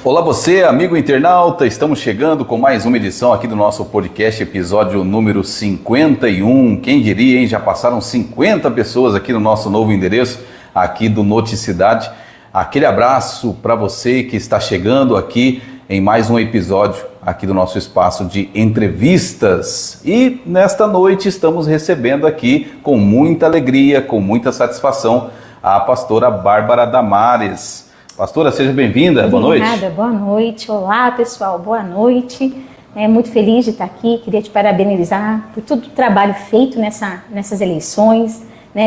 Olá você, amigo internauta, estamos chegando com mais uma edição aqui do nosso podcast, episódio número 51. Quem diria, hein? Já passaram 50 pessoas aqui no nosso novo endereço, aqui do Noticidade. Aquele abraço para você que está chegando aqui em mais um episódio aqui do nosso espaço de entrevistas. E nesta noite estamos recebendo aqui com muita alegria, com muita satisfação, a pastora Bárbara Damares. Pastora, seja bem-vinda, boa noite. Obrigada, boa noite. Olá, pessoal, boa noite. Muito feliz de estar aqui, queria te parabenizar por todo o trabalho feito nessas eleições,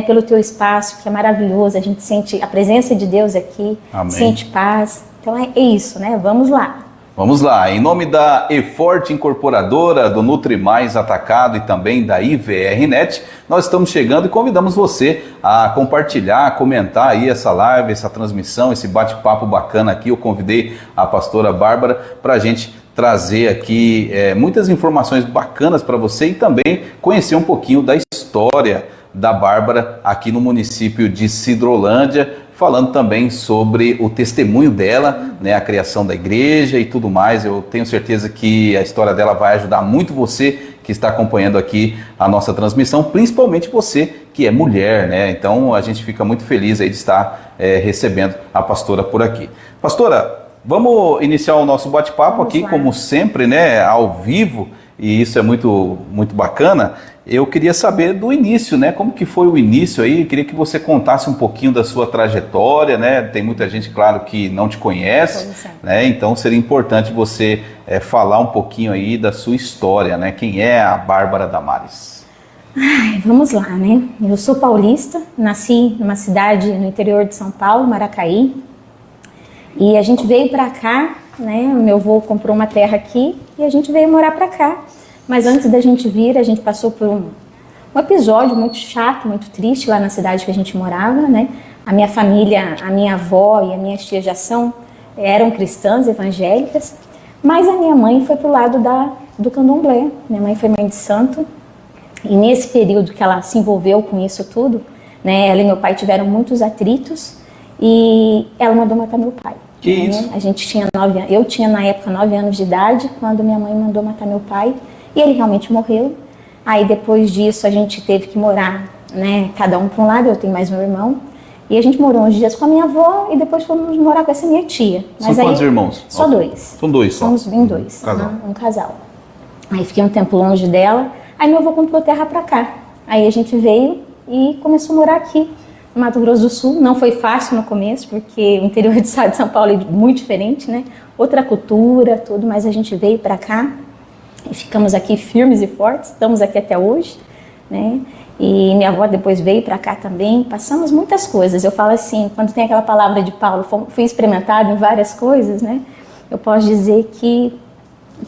pelo teu espaço, que é maravilhoso, a gente sente a presença de Deus aqui, Amém. Sente paz. Então é isso, Vamos lá. Vamos lá, em nome da E-Forte Incorporadora, do Nutri Mais Atacado e também da IVRnet, nós estamos chegando e convidamos você a compartilhar, a comentar aí essa live, essa transmissão, esse bate-papo bacana aqui. Eu convidei a pastora Bárbara para a gente trazer aqui muitas informações bacanas para você e também conhecer um pouquinho da história da Bárbara aqui no município de Sidrolândia, falando também sobre o testemunho dela, a criação da igreja e tudo mais. Eu tenho certeza que a história dela vai ajudar muito você que está acompanhando aqui a nossa transmissão, principalmente você que é mulher, Então a gente fica muito feliz aí de estar recebendo a pastora por aqui. Pastora, vamos iniciar o nosso bate-papo aqui, como sempre, ao vivo, e isso é muito, muito bacana. Eu queria saber do início, Como que foi o início aí? Eu queria que você contasse um pouquinho da sua trajetória, Tem muita gente, claro, que não te conhece, Então seria importante você falar um pouquinho aí da sua história, Quem é a Bárbara Damares? Vamos lá, Eu sou paulista, nasci numa cidade no interior de São Paulo, Maracaí, e a gente veio para cá, Meu avô comprou uma terra aqui e a gente veio morar para cá. Mas antes da gente vir, a gente passou por um episódio muito chato, muito triste lá na cidade que a gente morava, A minha família, a minha avó e a minha tia eram cristãs, evangélicas, mas a minha mãe foi pro lado do candomblé. Minha mãe foi mãe de santo, e nesse período que ela se envolveu com isso tudo, ela e meu pai tiveram muitos atritos, e ela mandou matar meu pai. Que isso? A gente tinha 9 anos, eu tinha na época 9 anos de idade, quando minha mãe mandou matar meu pai. E ele realmente morreu. Aí depois disso a gente teve que morar, cada um para um lado, eu tenho mais um irmão. E a gente morou uns dias com a minha avó e depois fomos morar com essa minha tia. São quantos irmãos? Só 2. São 2 só? Somos em 2, um casal. Aí fiquei um tempo longe dela, aí meu avô comprou terra para cá. Aí a gente veio e começou a morar aqui, no Mato Grosso do Sul. Não foi fácil no começo, porque o interior do estado de São Paulo é muito diferente, Outra cultura, tudo, mas a gente veio para cá. E ficamos aqui firmes e fortes, estamos aqui até hoje, E minha avó depois veio para cá também, passamos muitas coisas. Eu falo assim, quando tem aquela palavra de Paulo, fui experimentado em várias coisas, Eu posso dizer que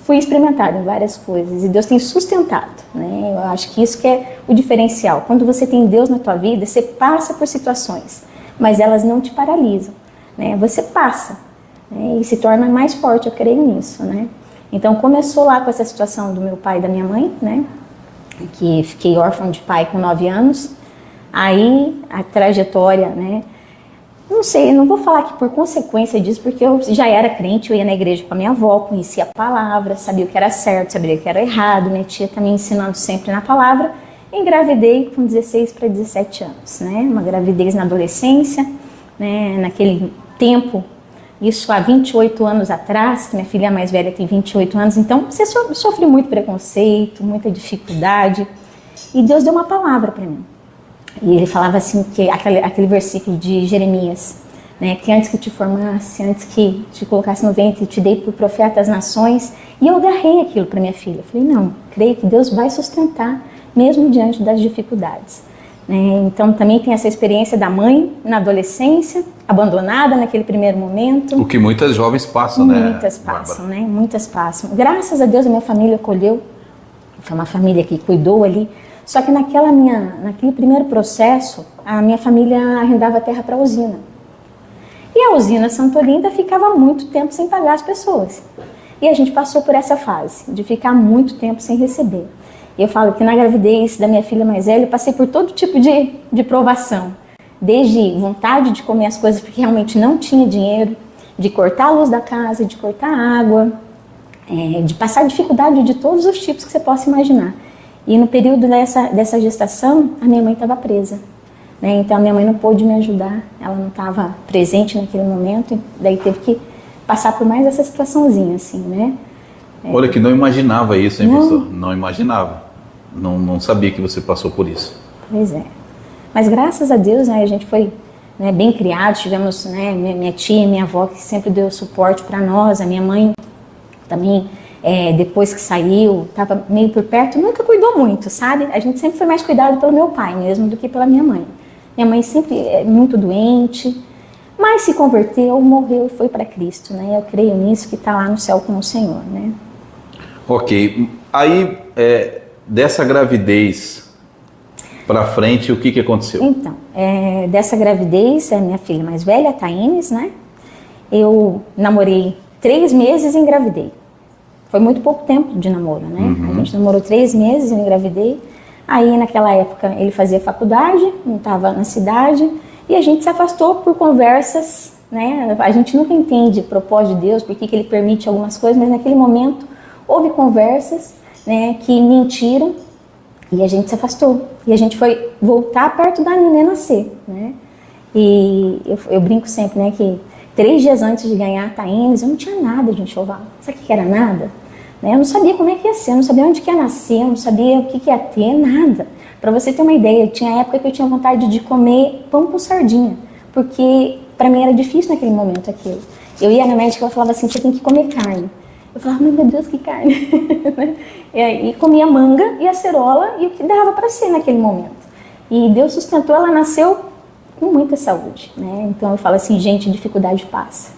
fui experimentado em várias coisas e Deus tem sustentado, Eu acho que isso que é o diferencial. Quando você tem Deus na tua vida, você passa por situações, mas elas não te paralisam, Você passa, e se torna mais forte, eu creio nisso, Então começou lá com essa situação do meu pai e da minha mãe, Que fiquei órfã de pai com 9 anos. Aí a trajetória, Não sei, não vou falar que por consequência disso, porque eu já era crente, eu ia na igreja com a minha avó, conhecia a palavra, sabia o que era certo, sabia o que era errado, minha tia também ensinando sempre na palavra. Engravidei com 16 para 17 anos, Uma gravidez na adolescência, Naquele tempo. Isso há 28 anos atrás, que minha filha mais velha tem 28 anos, então você sofre muito preconceito, muita dificuldade, e Deus deu uma palavra para mim. E ele falava assim, que aquele versículo de Jeremias, que antes que te formasse, antes que te colocasse no ventre, te dei por profeta às nações, e eu agarrei aquilo para minha filha. Eu falei, não, creio que Deus vai sustentar, mesmo diante das dificuldades. Então também tem essa experiência da mãe na adolescência, abandonada naquele primeiro momento. O que muitas jovens passam, Muitas passam, Muitas passam. Graças a Deus a minha família acolheu, foi uma família que cuidou ali. Só que naquele primeiro processo, a minha família arrendava terra para a usina. E a usina Santo Olinda ficava muito tempo sem pagar as pessoas. E a gente passou por essa fase, de ficar muito tempo sem receber. Eu falo que na gravidez da minha filha mais velha, eu passei por todo tipo de provação. Desde vontade de comer as coisas porque realmente não tinha dinheiro. de cortar a luz da casa, de cortar a água, de passar dificuldade de todos os tipos que você possa imaginar. E no período dessa gestação, a minha mãe estava presa, né? Então a minha mãe não pôde me ajudar, ela não estava presente naquele momento, e daí teve que passar por mais essa situaçãozinha, assim, né? Olha que não imaginava isso, hein, Não. pastor? Não imaginava. Não sabia que você passou por isso. Pois é. Mas graças a Deus, né, a gente foi, né, bem criado, tivemos, né, minha tia e minha avó que sempre deu suporte para nós, a minha mãe também, depois que saiu, estava meio por perto, nunca cuidou muito, sabe? A gente sempre foi mais cuidado pelo meu pai mesmo do que pela minha mãe. Minha mãe sempre é muito doente, mas se converteu, morreu e foi para Cristo, né? Eu creio nisso, que está lá no céu com o Senhor, né? Ok. Aí, dessa gravidez para frente, o que aconteceu? Então, dessa gravidez, a minha filha mais velha, a Thaínes, né? Eu namorei 3 meses e engravidei. Foi muito pouco tempo de namoro, né? Uhum. A gente namorou 3 meses e eu engravidei. Aí, naquela época, ele fazia faculdade, não estava na cidade, e a gente se afastou por conversas, né? A gente nunca entende o propósito de Deus, por que ele permite algumas coisas, mas naquele momento houve conversas, né, que mentiram, e a gente se afastou. E a gente foi voltar perto da neném nascer, né? E eu brinco sempre, né, que 3 dias antes de ganhar a Thaínes, eu não tinha nada de enxoval. Sabe o que era nada? Né? Eu não sabia como é que ia ser, eu não sabia onde que ia nascer, eu não sabia o que ia ter, nada. Para você ter uma ideia, tinha época que eu tinha vontade de comer pão com sardinha, porque para mim era difícil naquele momento aquilo. Eu ia na médica e ela falava assim, você tem que comer carne. Eu falava, meu Deus, que carne. E comia manga e acerola e o que dava para ser naquele momento. E Deus sustentou, ela nasceu com muita saúde, né? Então eu falo assim, gente, dificuldade passa.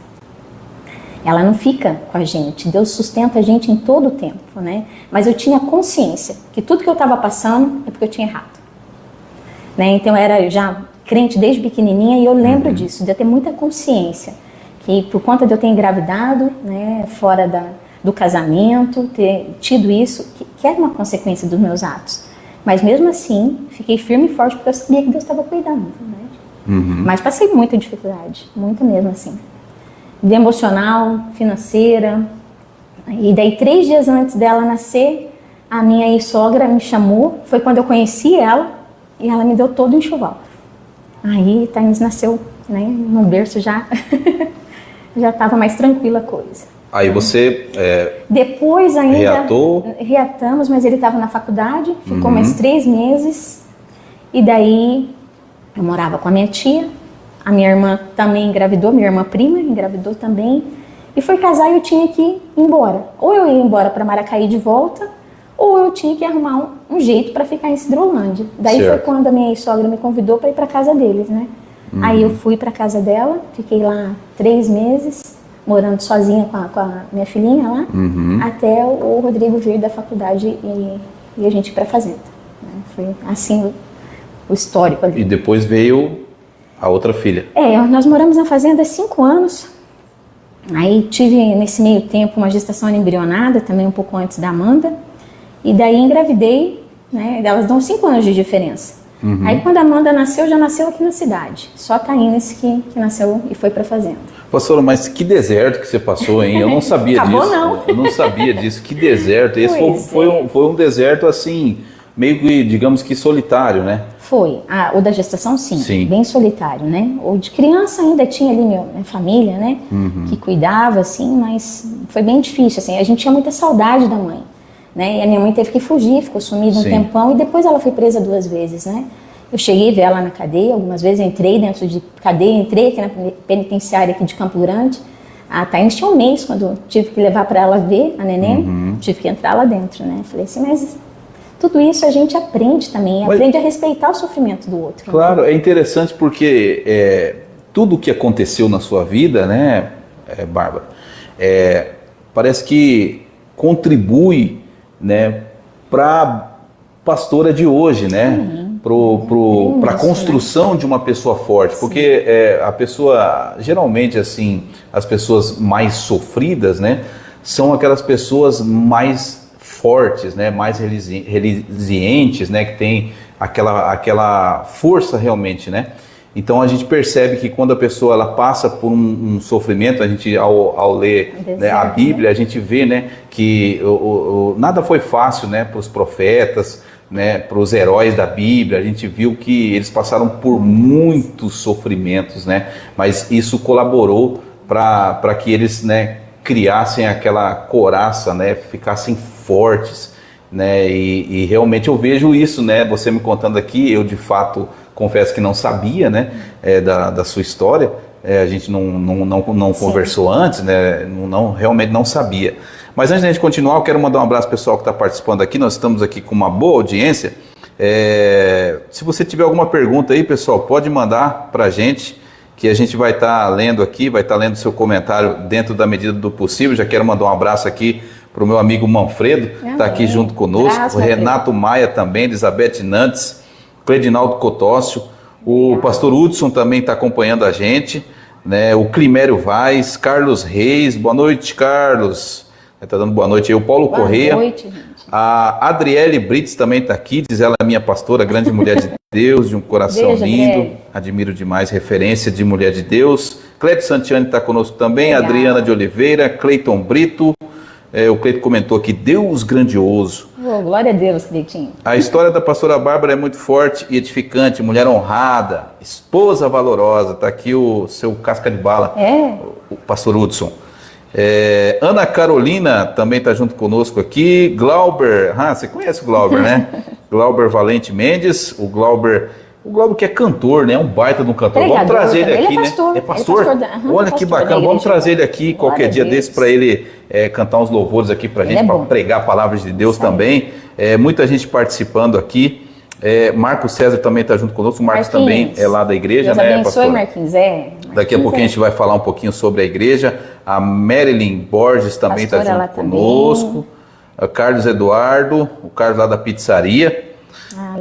Ela não fica com a gente, Deus sustenta a gente em todo o tempo, né? Mas eu tinha consciência que tudo que eu estava passando é porque eu tinha errado, né? Então eu era já crente desde pequenininha e eu lembro disso, de eu ter muita consciência que por conta de eu ter engravidado, né, fora do casamento, ter tido isso, que era uma consequência dos meus atos. Mas mesmo assim, fiquei firme e forte porque eu sabia que Deus estava cuidando, né? Mas passei muita dificuldade, muito mesmo assim. De emocional, financeira. E daí 3 dias antes dela nascer, a minha ex-sogra me chamou, foi quando eu conheci ela, e ela me deu todo o enxoval. Aí Thaís nasceu, né, no berço já estava mais tranquila a coisa. Aí você depois ainda reatamos, mas ele estava na faculdade, ficou mais 3 meses, e daí eu morava com a minha tia, a minha irmã também engravidou, minha irmã prima engravidou também, e foi casar e eu tinha que ir embora. Ou eu ia embora para Maracaí de volta, ou eu tinha que arrumar um jeito para ficar em Cidrolândia. Daí certo. foi quando a minha sogra me convidou para ir para casa deles, né? Aí eu fui para casa dela, fiquei lá 3 meses, morando sozinha com a minha filhinha lá, até o Rodrigo vir da faculdade e a gente ir para a fazenda. Né? Foi assim o histórico ali. E depois veio a outra filha. Nós moramos na fazenda há 5 anos. Aí tive nesse meio tempo uma gestação embrionada, também um pouco antes da Amanda. E daí engravidei, né? Elas dão 5 anos de diferença. Aí quando a Amanda nasceu, já nasceu aqui na cidade. Só a Thaínes que nasceu e foi para a fazenda. Pastora, mas que deserto que você passou, hein? Eu não sabia Acabou, disso. não. Eu não sabia disso. Que deserto. Esse Pois foi um deserto assim, meio que, digamos que solitário, né? Foi. O da gestação, sim. Bem solitário, né? O de criança ainda tinha ali minha família, né? Que cuidava, assim, mas foi bem difícil, assim. A gente tinha muita saudade da mãe, né? E a minha mãe teve que fugir, ficou sumida um tempão e depois ela foi presa 2 vezes, né? Eu cheguei a ver ela na cadeia, algumas vezes entrei dentro de cadeia, entrei aqui na penitenciária aqui de Campo Grande. A Thaís tinha 1 mês quando tive que levar para ela ver a neném, tive que entrar lá dentro, né? Falei assim, mas tudo isso a gente aprende também, aprende a respeitar o sofrimento do outro. Claro, né? É interessante porque tudo o que aconteceu na sua vida, né, Bárbara, parece que contribui, né, para a pastora de hoje, né? Para a construção de uma pessoa forte, porque a pessoa, geralmente assim, as pessoas mais sofridas, né, são aquelas pessoas mais fortes, né, mais resilientes, né, que tem aquela força realmente, né, Então a gente percebe que quando a pessoa ela passa por um sofrimento, a gente ao ler, né, a Bíblia, a gente vê, né, que nada foi fácil, né, para os profetas, né, para os heróis da Bíblia. A gente viu que eles passaram por muitos sofrimentos, né, mas isso colaborou para que eles, né, criassem aquela couraça, né, ficassem fortes, né, e realmente eu vejo isso, né, você me contando aqui, eu de fato confesso que não sabia, né, da sua história, a gente não conversou antes, né, realmente não sabia. Mas antes de a gente continuar, eu quero mandar um abraço pessoal que está participando aqui, nós estamos aqui com uma boa audiência. Se você tiver alguma pergunta aí, pessoal, pode mandar para a gente, que a gente vai estar lendo aqui, vai estar lendo seu comentário dentro da medida do possível. Já quero mandar um abraço aqui para o meu amigo Manfredo, que está aqui junto conosco, o Renato Maia também, Elizabeth Nantes, Cledinaldo Cotócio, o pastor Hudson também está acompanhando a gente, né? O Climério Vaz, Carlos Reis, boa noite, Carlos, está dando boa noite aí, o Paulo Correia. Boa noite, gente. A Adriele Brits também está aqui, diz ela, minha pastora, grande mulher de Deus, de um coração lindo, Adriele. Admiro demais, referência de mulher de Deus. Cleto Santiani está conosco também, legal. Adriana de Oliveira, Cleiton Brito, o Cleito comentou aqui, Deus grandioso. Oh, glória a Deus, Cleitinho. A história da pastora Bárbara é muito forte e edificante, mulher honrada, esposa valorosa. Está aqui o seu casca de bala, o pastor Hudson. Ana Carolina também está junto conosco aqui. Glauber, você conhece o Glauber, né? Glauber Valente Mendes, o Glauber que é cantor, né? Um baita de um cantor. Vamos trazer ele aqui, né? É pastor? Olha que bacana, vamos trazer ele aqui qualquer dia desse para ele cantar uns louvores aqui para a gente, para pregar a palavra de Deus também. Muita gente participando aqui. Marcos César também está junto conosco. O Marcos também é lá da igreja, Deus né, pastor? Marquinhos, Daqui a pouquinho a gente vai falar um pouquinho sobre a igreja. A Marilyn Borges também está junto conosco. O Carlos Eduardo, o Carlos lá da pizzaria.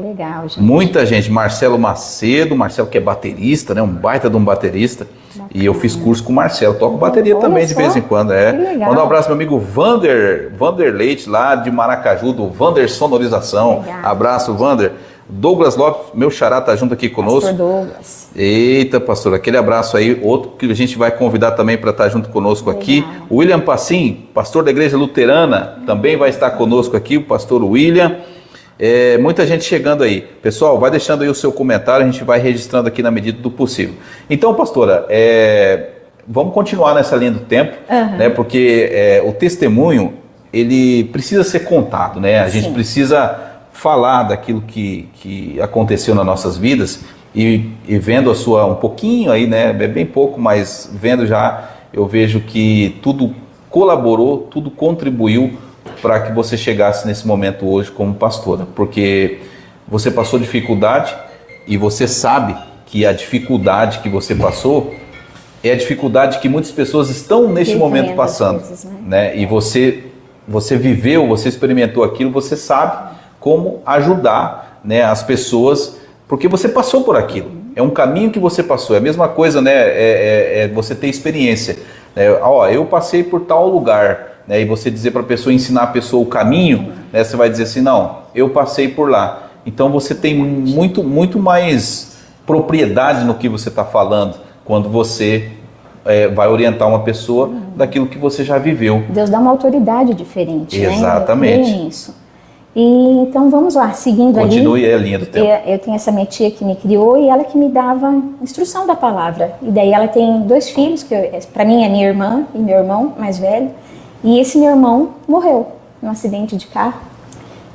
Legal, gente. Muita gente. Marcelo Macedo, Marcelo que é baterista, né? Um baita de um baterista. Bacana. E eu fiz curso com o Marcelo. Toco bateria também de vez em quando. Manda um abraço pro meu amigo Vander Leite, lá de Maracaju, do Vander Sonorização. Legal. Abraço, Vander. Douglas Lopes, meu xará, tá junto aqui conosco. Pastor Douglas. Eita, pastor, aquele abraço aí. Outro que a gente vai convidar também para estar junto conosco aqui. William Passim, pastor da Igreja Luterana, também vai estar conosco aqui, o pastor William. Muita gente chegando aí. Pessoal, vai deixando aí o seu comentário, a gente vai registrando aqui na medida do possível. Então, pastora, vamos continuar nessa linha do tempo, né? Porque o testemunho, ele precisa ser contado, né? A gente precisa falar daquilo que aconteceu nas nossas vidas e vendo a sua, um pouquinho aí, né? É bem pouco, mas vendo já, eu vejo que tudo colaborou, tudo contribuiu para que você chegasse nesse momento hoje como pastora, porque você passou dificuldade e você sabe que a dificuldade que você passou é a dificuldade que muitas pessoas estão neste momento passando, né? E você viveu, você experimentou aquilo, você sabe como ajudar, né, as pessoas, porque você passou por aquilo. É um caminho que você passou. É a mesma coisa, né? Você ter experiência. Eu passei por tal lugar. Né, e você dizer para a pessoa, ensinar a pessoa o caminho, né, você vai dizer assim, não, eu passei por lá. Então você tem muito mais propriedade no que você está falando quando você vai orientar uma pessoa daquilo que você já viveu. Deus dá uma autoridade diferente. Exatamente. Né? Nisso. E, então vamos lá, seguindo. Continue aí a linha do tempo. Eu tenho essa minha tia que me criou e ela que me dava instrução da palavra. E daí ela tem 2 filhos, que para mim é minha irmã e meu irmão mais velho. E esse meu irmão morreu num acidente de carro.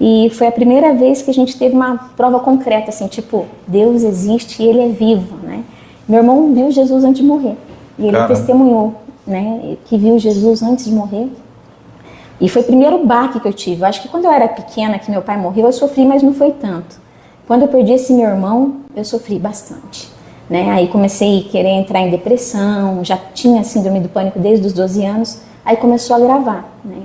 E foi a primeira vez que a gente teve uma prova concreta, assim, tipo, Deus existe e Ele é vivo, né? Meu irmão viu Jesus antes de morrer. E ele testemunhou, né, que viu Jesus antes de morrer. E foi o primeiro baque que eu tive. Eu acho que quando eu era pequena, que meu pai morreu, eu sofri, mas não foi tanto. Quando eu perdi esse meu irmão, eu sofri bastante. Né? Aí comecei a querer entrar em depressão, já tinha síndrome do pânico desde os 12 anos. Aí começou a gravar, né?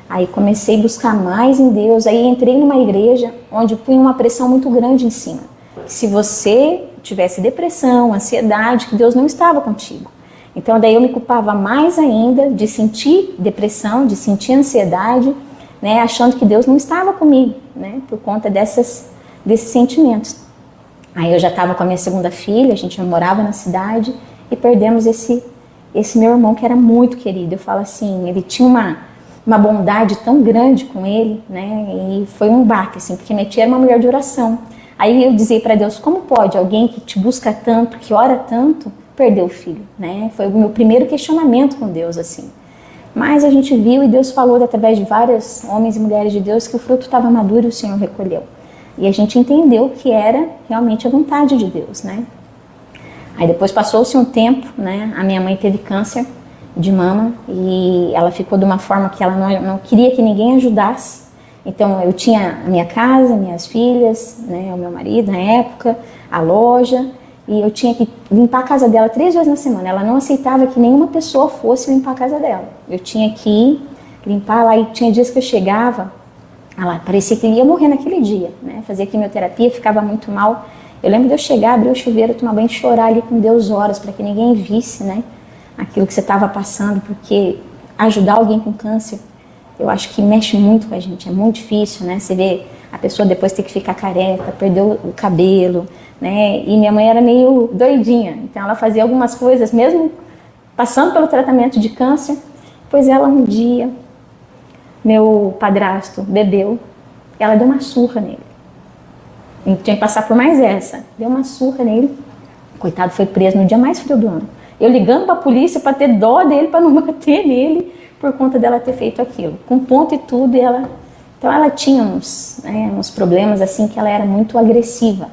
Aí comecei a buscar mais em Deus, aí entrei numa igreja onde punha uma pressão muito grande em cima. Que se você tivesse depressão, ansiedade, que Deus não estava contigo. Então daí eu me culpava mais ainda de sentir depressão, de sentir ansiedade, né? Achando que Deus não estava comigo, né? Por conta desses sentimentos. Aí eu já estava com a minha segunda filha, a gente morava na cidade e perdemos esse meu irmão que era muito querido. Eu falo assim, ele tinha uma bondade tão grande com ele, né? E foi um baque, assim, porque minha tia era uma mulher de oração. Aí eu dizia para Deus, como pode alguém que te busca tanto, que ora tanto, perder o filho, né? Foi o meu primeiro questionamento com Deus, assim. Mas a gente viu e Deus falou através de vários homens e mulheres de Deus que o fruto estava maduro e o Senhor recolheu. E a gente entendeu que era realmente a vontade de Deus, né? Aí depois passou-se um tempo, né? A minha mãe teve câncer de mama e ela ficou de uma forma que ela não queria que ninguém ajudasse. Então eu tinha a minha casa, minhas filhas, né? O meu marido na época, a loja, e eu tinha que limpar a casa dela 3 vezes na semana. Ela não aceitava que nenhuma pessoa fosse limpar a casa dela. Eu tinha que ir limpar lá e tinha dias que eu chegava, ela parecia que ele ia morrer naquele dia, né? Fazia quimioterapia, ficava muito mal. Eu lembro de eu chegar, abrir o chuveiro, tomar banho e chorar ali com Deus horas, para que ninguém visse, né? Aquilo que você estava passando, porque ajudar alguém com câncer, eu acho que mexe muito com a gente, é muito difícil, né? Você vê a pessoa depois ter que ficar careca, perder o cabelo, né? E minha mãe era meio doidinha, então ela fazia algumas coisas, mesmo passando pelo tratamento de câncer, pois ela um dia, meu padrasto bebeu, ela deu uma surra nele. A gente tinha que passar por mais essa. Deu uma surra nele, coitado, foi preso no dia mais frio do ano. Eu ligando para a polícia para ter dó dele, para não bater nele, por conta dela ter feito aquilo. Com ponto e tudo, e ela... Então ela tinha uns problemas assim, que ela era muito agressiva,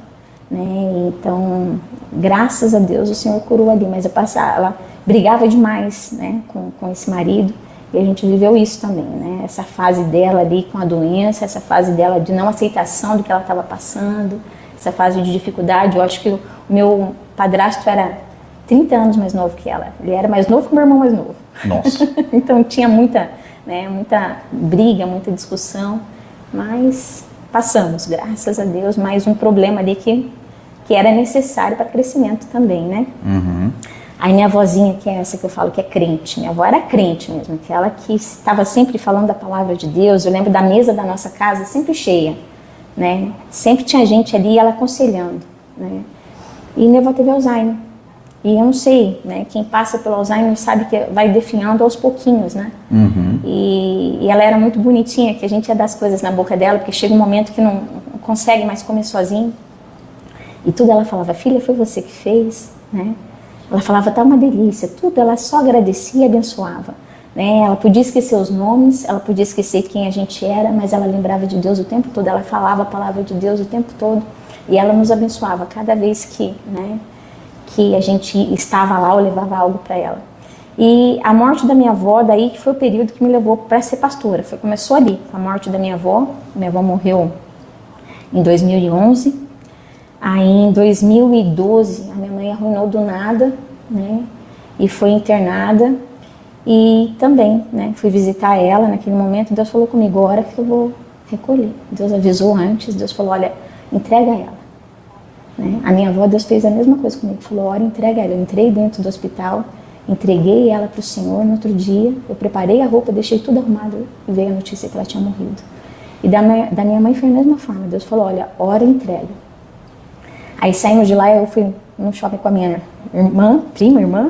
né? Então, graças a Deus, o Senhor curou ali, mas ela brigava demais, né, com esse marido. E a gente viveu isso também, né? Essa fase dela ali com a doença, essa fase dela de não aceitação do que ela estava passando, essa fase de dificuldade. Eu acho que o meu padrasto era 30 anos mais novo que ela. Ele era mais novo que o meu irmão mais novo. Nossa. Então tinha muita briga, muita discussão, mas passamos, graças a Deus, mais um problema ali que era necessário para crescimento também, né? Uhum. Aí minha avózinha, que é essa que eu falo que é crente, minha avó era crente mesmo, aquela que estava sempre falando da palavra de Deus. Eu lembro da mesa da nossa casa sempre cheia, né? Sempre tinha gente ali, ela aconselhando, né? E minha avó teve Alzheimer. E eu não sei, né? Quem passa pelo Alzheimer sabe que vai definhando aos pouquinhos, né? Uhum. E ela era muito bonitinha, que a gente ia dar as coisas na boca dela, porque chega um momento que não consegue mais comer sozinho. E tudo ela falava, filha, foi você que fez, né? Ela falava, tá uma delícia, tudo, ela só agradecia e abençoava, né? Ela podia esquecer os nomes, ela podia esquecer quem a gente era, mas ela lembrava de Deus o tempo todo, ela falava a palavra de Deus o tempo todo, e ela nos abençoava cada vez que, né, que a gente estava lá, eu levava algo para ela. E a morte da minha avó, daí que foi o período que me levou para ser pastora, começou ali, com a morte da minha avó morreu em 2011, aí em 2012 a minha mãe arruinou do nada, né, e foi internada, e também, né, fui visitar ela naquele momento. Deus falou comigo, agora que eu vou recolher. Deus avisou antes, Deus falou, olha, entrega ela, né? A minha avó, Deus fez a mesma coisa comigo, falou, olha, entrega ela. Eu entrei dentro do hospital, entreguei ela para o Senhor. No outro dia eu preparei a roupa, deixei tudo arrumado e veio a notícia que ela tinha morrido. E da minha mãe foi a mesma forma. Deus falou, olha, ora e entrega. Aí saímos de lá, eu fui no shopping com a minha irmã,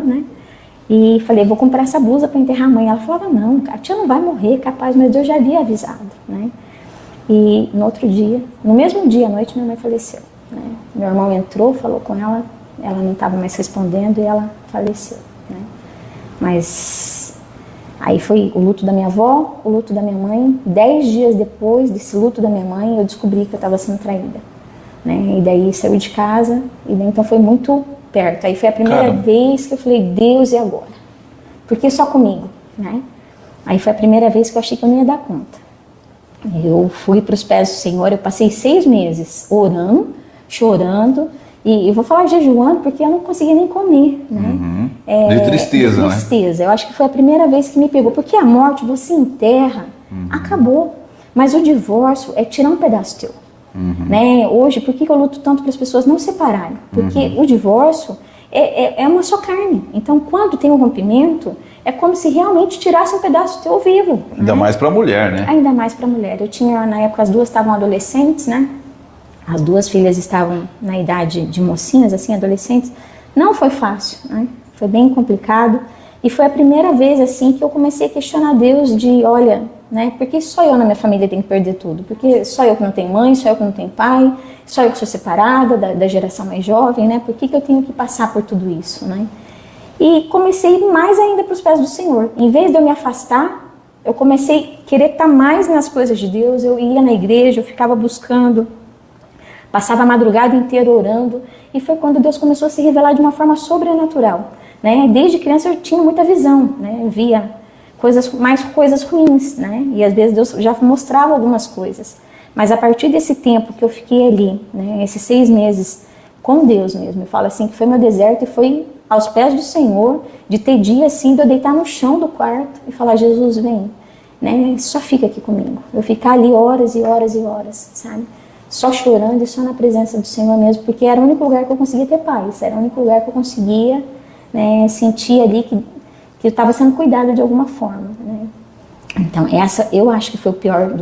né? E falei, vou comprar essa blusa para enterrar a mãe. Ela falava, não, a tia não vai morrer, capaz, mas Deus já havia avisado, né? E no outro dia, no mesmo dia à noite, minha mãe faleceu, né? Meu irmão entrou, falou com ela não estava mais respondendo e ela faleceu, né? Mas aí foi o luto da minha avó, o luto da minha mãe. 10 dias depois desse luto da minha mãe, eu descobri que eu estava sendo traída, né? E daí saiu de casa, e daí então foi muito perto. Aí foi a primeira vez que eu falei, Deus, e agora? Por que só comigo, né? Aí foi a primeira vez que eu achei que eu não ia dar conta. Eu fui para os pés do Senhor, eu passei 6 meses orando, chorando, e eu vou falar jejuando porque eu não conseguia nem comer, né? Uhum. De tristeza, de tristeza, né? Eu acho que foi a primeira vez que me pegou, porque a morte você enterra, acabou. Mas o divórcio é tirar um pedaço teu. Né? Hoje, por que eu luto tanto para as pessoas não separarem? Porque o divórcio é uma só carne. Então, quando tem um rompimento, é como se realmente tirasse um pedaço teu vivo. Ainda mais para a mulher, né? Ainda mais para a mulher. Eu tinha, na época, as duas estavam adolescentes, né? As duas filhas estavam na idade de mocinhas, assim, adolescentes. Não foi fácil, né? Foi bem complicado. E foi a primeira vez, assim, que eu comecei a questionar Deus de, olha, né? Por que só eu na minha família tenho que perder tudo? Porque só eu que não tenho mãe, só eu que não tenho pai, só eu que sou separada da geração mais jovem, né? Por que eu tenho que passar por tudo isso, né? E comecei a ir mais ainda para os pés do Senhor. Em vez de eu me afastar, eu comecei a querer estar mais nas coisas de Deus. Eu ia na igreja, eu ficava buscando, passava a madrugada inteira orando. E foi quando Deus começou a se revelar de uma forma sobrenatural, né? Desde criança eu tinha muita visão, né? Eu via mais coisas ruins, né? E às vezes Deus já mostrava algumas coisas. Mas a partir desse tempo que eu fiquei ali, né? Esses 6 meses com Deus mesmo, eu falo assim que foi meu deserto e foi aos pés do Senhor, de ter dia assim, de eu deitar no chão do quarto e falar, Jesus, vem, né? Só fica aqui comigo. Eu ficar ali horas e horas e horas, sabe? Só chorando e só na presença do Senhor mesmo, porque era o único lugar que eu conseguia ter paz, era o único lugar que eu conseguia, né, sentir ali que eu estava sendo cuidada de alguma forma, né? Então essa eu acho que foi o pior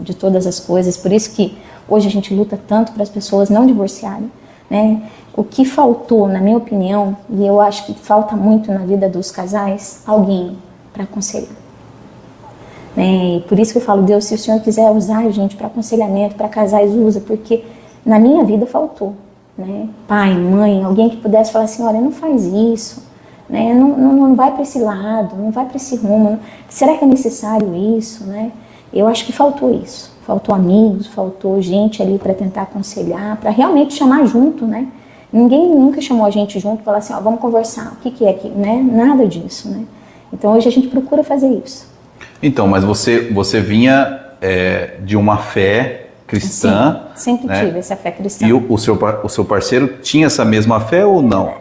de todas as coisas, por isso que hoje a gente luta tanto para as pessoas não divorciarem, né? O que faltou, na minha opinião, e eu acho que falta muito na vida dos casais, alguém para aconselhar. E por isso que eu falo, Deus, se o Senhor quiser usar a gente para aconselhamento, para casais, usa, porque na minha vida faltou, né? Pai, mãe, alguém que pudesse falar assim, olha, não faz isso, né? Não vai para esse lado, não vai para esse rumo, será que é necessário isso, né? Eu acho que faltou isso, faltou amigos, faltou gente ali para tentar aconselhar, para realmente chamar junto, né? Ninguém nunca chamou a gente junto e falou assim, ó, vamos conversar, o que é aqui, né? Nada disso, né? Então hoje a gente procura fazer isso. Então, mas você vinha de uma fé cristã. Sim, sempre né? tive essa fé cristã. E o seu parceiro tinha essa mesma fé ou não?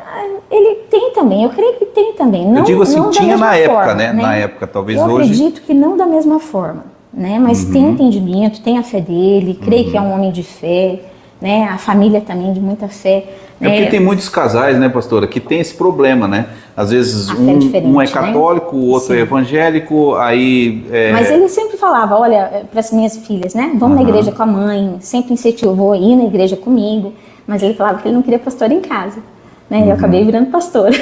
Ele tem também, eu creio que tem também. Não, eu digo assim, não tinha na época, forma, né? Na época, talvez eu hoje... Eu acredito que não da mesma forma, né? Mas tem entendimento, tem a fé dele, creio que é um homem de fé, né? A família também de muita fé. É porque tem muitos casais, né, pastora, que tem esse problema, né? Às vezes um é católico, o outro é evangélico, aí... Mas ele sempre falava, olha, para as minhas filhas, né? Vamos na igreja com a mãe, sempre incentivou a ir na igreja comigo, mas ele falava que ele não queria pastor em casa, né? Eu acabei virando pastora.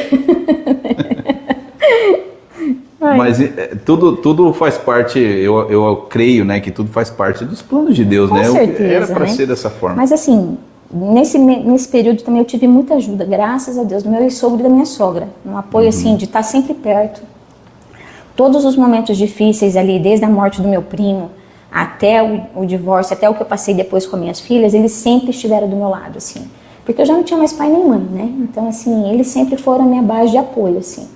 Mas tudo faz parte, eu creio, né, que tudo faz parte dos planos de Deus, com né? certeza, era para né? ser dessa forma. Mas assim... Nesse período também eu tive muita ajuda, graças a Deus, do meu ex-sogro e da minha sogra. Um apoio assim, de estar sempre perto. Todos os momentos difíceis ali, desde a morte do meu primo, até o divórcio, até o que eu passei depois com minhas filhas, eles sempre estiveram do meu lado, assim. Porque eu já não tinha mais pai nem mãe, né? Então, assim, eles sempre foram a minha base de apoio, assim.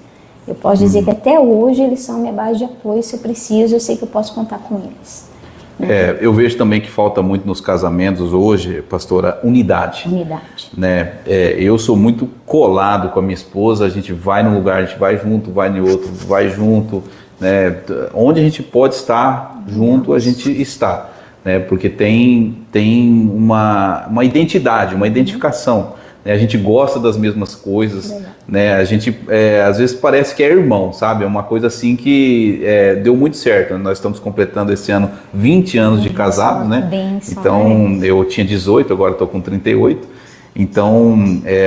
Eu posso dizer que até hoje eles são a minha base de apoio, se eu preciso, eu sei que eu posso contar com eles. Eu vejo também que falta muito nos casamentos hoje, pastora, unidade. Unidade. Né? Eu sou muito colado com a minha esposa, a gente vai num lugar, a gente vai junto, vai no outro, vai junto. Né? Onde a gente pode estar junto, a gente está. Né? Porque tem uma identidade, uma identificação. Né? A gente gosta das mesmas coisas. Né? A gente, às vezes, parece que é irmão, sabe? É uma coisa assim que deu muito certo. Nós estamos completando esse ano 20 anos de casado, né? Benção, então, eu tinha 18, agora estou com 38. Então,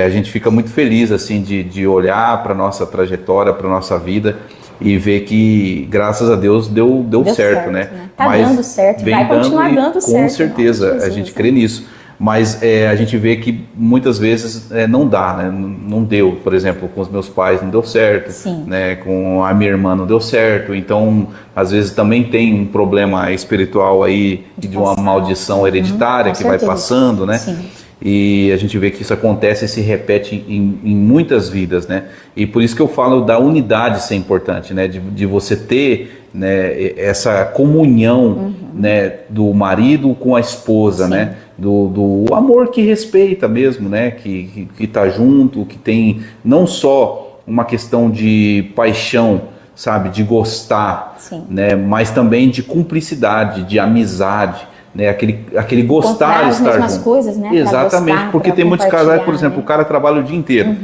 a gente fica muito feliz assim de olhar para a nossa trajetória, para a nossa vida e ver que, graças a Deus, deu certo, né? Tá dando certo, vai continuar dando certo. Com certeza, a gente crê nisso. Mas a gente vê que muitas vezes não dá, né? Não deu. Por exemplo, com os meus pais não deu certo, né? Com a minha irmã não deu certo. Então, às vezes também tem um problema espiritual aí de uma maldição hereditária que vai passando, né? Sim. E a gente vê que isso acontece e se repete em muitas vidas, né? E por isso que eu falo da unidade ser importante, né? De você ter, né, essa comunhão, né, do marido com a esposa, né? Do amor que respeita mesmo, né? Que tá junto, que tem não só uma questão de paixão, sabe? De gostar, né? Mas também de cumplicidade, de amizade. Né, aquele gostar de estar junto. Coisas, né? Exatamente, gostar, porque tem muitos casais, por exemplo, o cara trabalha o dia inteiro.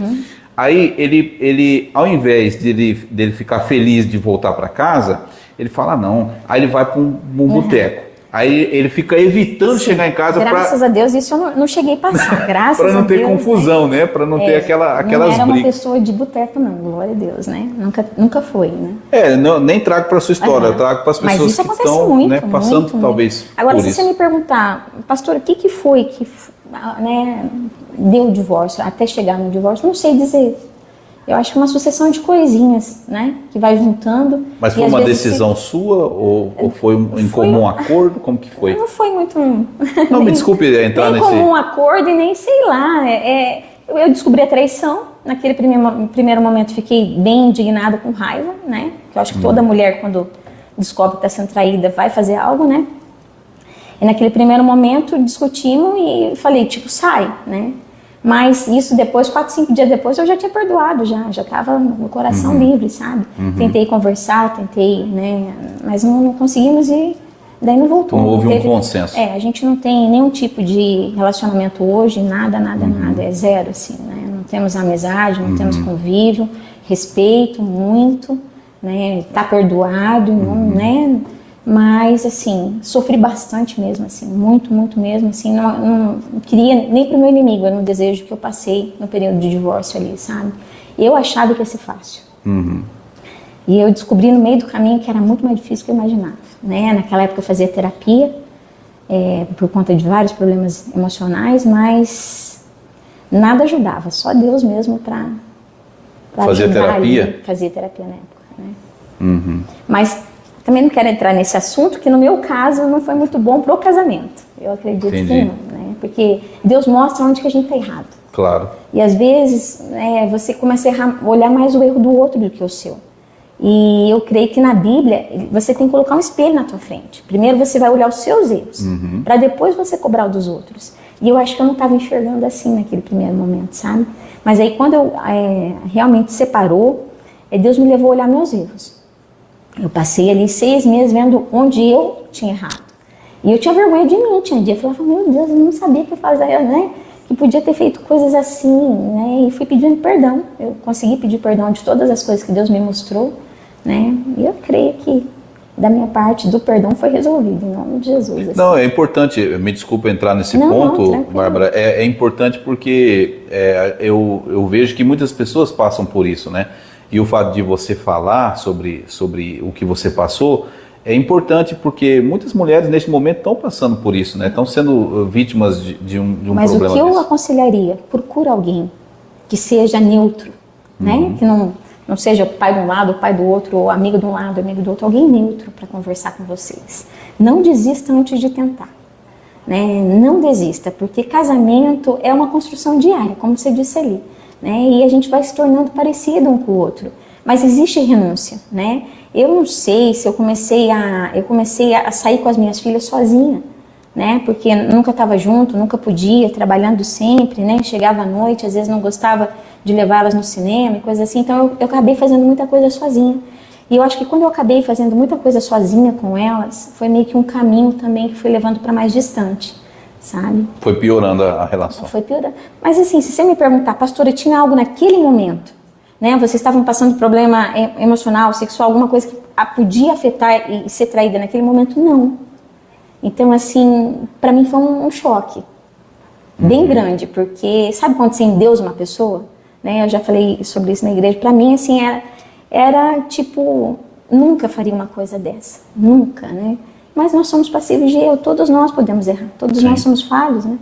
Aí ele ao invés dele ficar feliz de voltar para casa, ele fala não. Aí ele vai para um boteco. Aí ele fica evitando chegar em casa Graças a Deus isso eu não cheguei a passar, graças a Deus. Para não ter confusão, né? Para não ter aquelas brigas. Não era uma pessoa de boteco não, glória a Deus, né? Nunca foi, né? Nem trago para sua história, eu trago para as pessoas Mas isso que acontece estão muito, né, passando muito, talvez muito. Agora, por se isso. você me perguntar, pastor, o que foi que né, deu o divórcio, até chegar no divórcio, não sei dizer. Eu acho que é uma sucessão de coisinhas, né? Que vai juntando. Mas foi uma decisão sua ou foi em comum acordo? Como que foi? Não foi muito... Não, me desculpe entrar nem nesse... comum acordo e nem sei lá. Eu descobri a traição. Naquele primeiro momento fiquei bem indignada, com raiva, né? Que eu acho que toda mulher, quando descobre que está sendo traída, vai fazer algo, né? E naquele primeiro momento discutimos e falei, tipo, sai, né? Mas isso depois, 4, 5 dias depois, eu já tinha perdoado, já estava no coração livre, sabe? Tentei conversar, né? Mas não conseguimos e daí não voltou. Não houve um consenso. A gente não tem nenhum tipo de relacionamento hoje, nada, é zero, assim, né? Não temos amizade, não temos convívio, respeito muito, né? Tá perdoado, não, né? Mas, assim, sofri bastante mesmo, assim, muito mesmo, assim, não queria nem pro meu inimigo, era um desejo que eu passei no período de divórcio ali, sabe? Eu achava que ia ser fácil. E eu descobri no meio do caminho que era muito mais difícil do que eu imaginava, né? Naquela época eu fazia terapia, por conta de vários problemas emocionais, mas nada ajudava, só Deus mesmo para fazer terapia? Ali, fazia terapia na época, né? Mas também não quero entrar nesse assunto, que no meu caso não foi muito bom pro casamento. Eu acredito que não, né? Porque Deus mostra onde que a gente tá errado. Claro. E às vezes você começa a olhar mais o erro do outro do que o seu. E eu creio que na Bíblia você tem que colocar um espelho na tua frente. Primeiro você vai olhar os seus erros, para depois você cobrar o dos outros. E eu acho que eu não estava enxergando assim naquele primeiro momento, sabe? Mas aí quando eu realmente separou, Deus me levou a olhar meus erros. Eu passei ali 6 meses vendo onde eu tinha errado. E eu tinha vergonha de mim. Tinha dia eu falava, meu Deus, eu não sabia que eu fazia, né? Que podia ter feito coisas assim, né? E fui pedindo perdão. Eu consegui pedir perdão de todas as coisas que Deus me mostrou, né? E eu creio que da minha parte do perdão foi resolvido, em nome de Jesus. Assim. Não, é importante, me desculpa entrar nesse ponto, Bárbara, é importante porque eu vejo que muitas pessoas passam por isso, né? E o fato de você falar sobre o que você passou é importante porque muitas mulheres neste momento estão passando por isso, né? Estão sendo vítimas de um problema desse. Mas o que eu desse. aconselharia? Procura alguém que seja neutro, né? Que não seja o pai de um lado, o pai do outro, ou amigo de um lado, amigo do outro. Alguém neutro para conversar com vocês. Não desista antes de tentar. Né? Não desista, porque casamento é uma construção diária, como você disse ali. Né? E a gente vai se tornando parecido um com o outro. Mas existe renúncia, né? Eu não sei se eu comecei a sair com as minhas filhas sozinha, né? Porque nunca estava junto, nunca podia, trabalhando sempre, né? Chegava à noite, às vezes não gostava de levá-las no cinema e coisas assim. Então eu acabei fazendo muita coisa sozinha. E eu acho que quando eu acabei fazendo muita coisa sozinha com elas, foi meio que um caminho também que foi levando para mais distante. Sabe? Foi piorando a relação. Foi piorando. Mas assim, se você me perguntar, pastora, tinha algo naquele momento, né? Vocês estavam passando problema emocional, sexual, alguma coisa que podia afetar e ser traída naquele momento? Não. Então, assim, para mim foi um choque bem grande, porque sabe quando você endeus uma pessoa? Né? Eu já falei sobre isso na igreja. Para mim, assim, era tipo, nunca faria uma coisa dessa. Nunca, né? Mas nós somos passíveis de erro, todos nós podemos errar, todos nós somos falhos, né?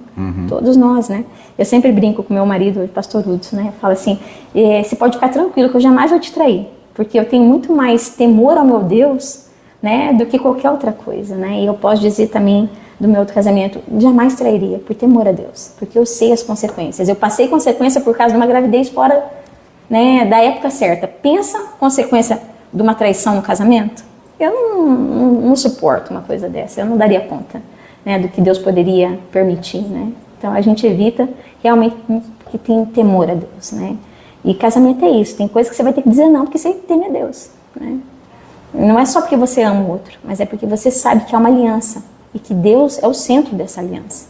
Todos nós, né? Eu sempre brinco com meu marido, o pastor Hudson, né? Fala assim, você pode ficar tranquilo que eu jamais vou te trair, porque eu tenho muito mais temor ao meu Deus, né? Do que qualquer outra coisa, né? E eu posso dizer também do meu outro casamento, jamais trairia, por temor a Deus, porque eu sei as consequências. Eu passei consequência por causa de uma gravidez fora, né, da época certa. Pensa consequência de uma traição no casamento? Eu não suporto uma coisa dessa, eu não daria conta, né, do que Deus poderia permitir, né? Então a gente evita realmente que tem temor a Deus, né? E casamento é isso, tem coisas que você vai ter que dizer não, porque você teme a Deus, né? Não é só porque você ama o outro, mas é porque você sabe que é uma aliança e que Deus é o centro dessa aliança.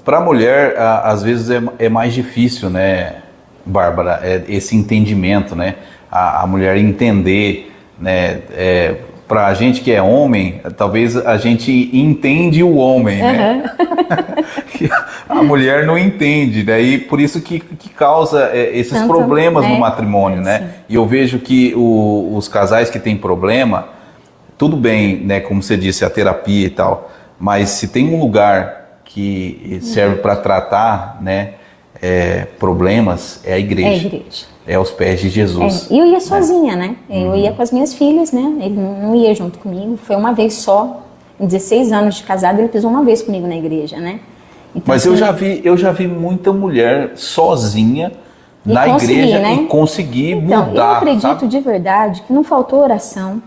Para a mulher, às vezes é mais difícil, né, Bárbara, esse entendimento, né? A mulher entender, né, pra gente que é homem, talvez a gente entende o homem, né? A mulher não entende, daí por isso que causa esses Tanto, problemas no matrimônio, né? Sim. E eu vejo que os casais que têm problema, tudo bem, né? Como você disse, a terapia e tal, mas se tem um lugar que serve para tratar, né? Problemas, é a igreja. É a igreja. É aos pés de Jesus. E eu ia sozinha, né? Eu ia com as minhas filhas, né? Ele não ia junto comigo. Foi uma vez só, em 16 anos de casado, ele pisou uma vez comigo na igreja, né? Então, mas assim, eu já vi muita mulher sozinha na igreja, né? E conseguir então, mudar. Eu acredito, sabe? De verdade que não faltou oração.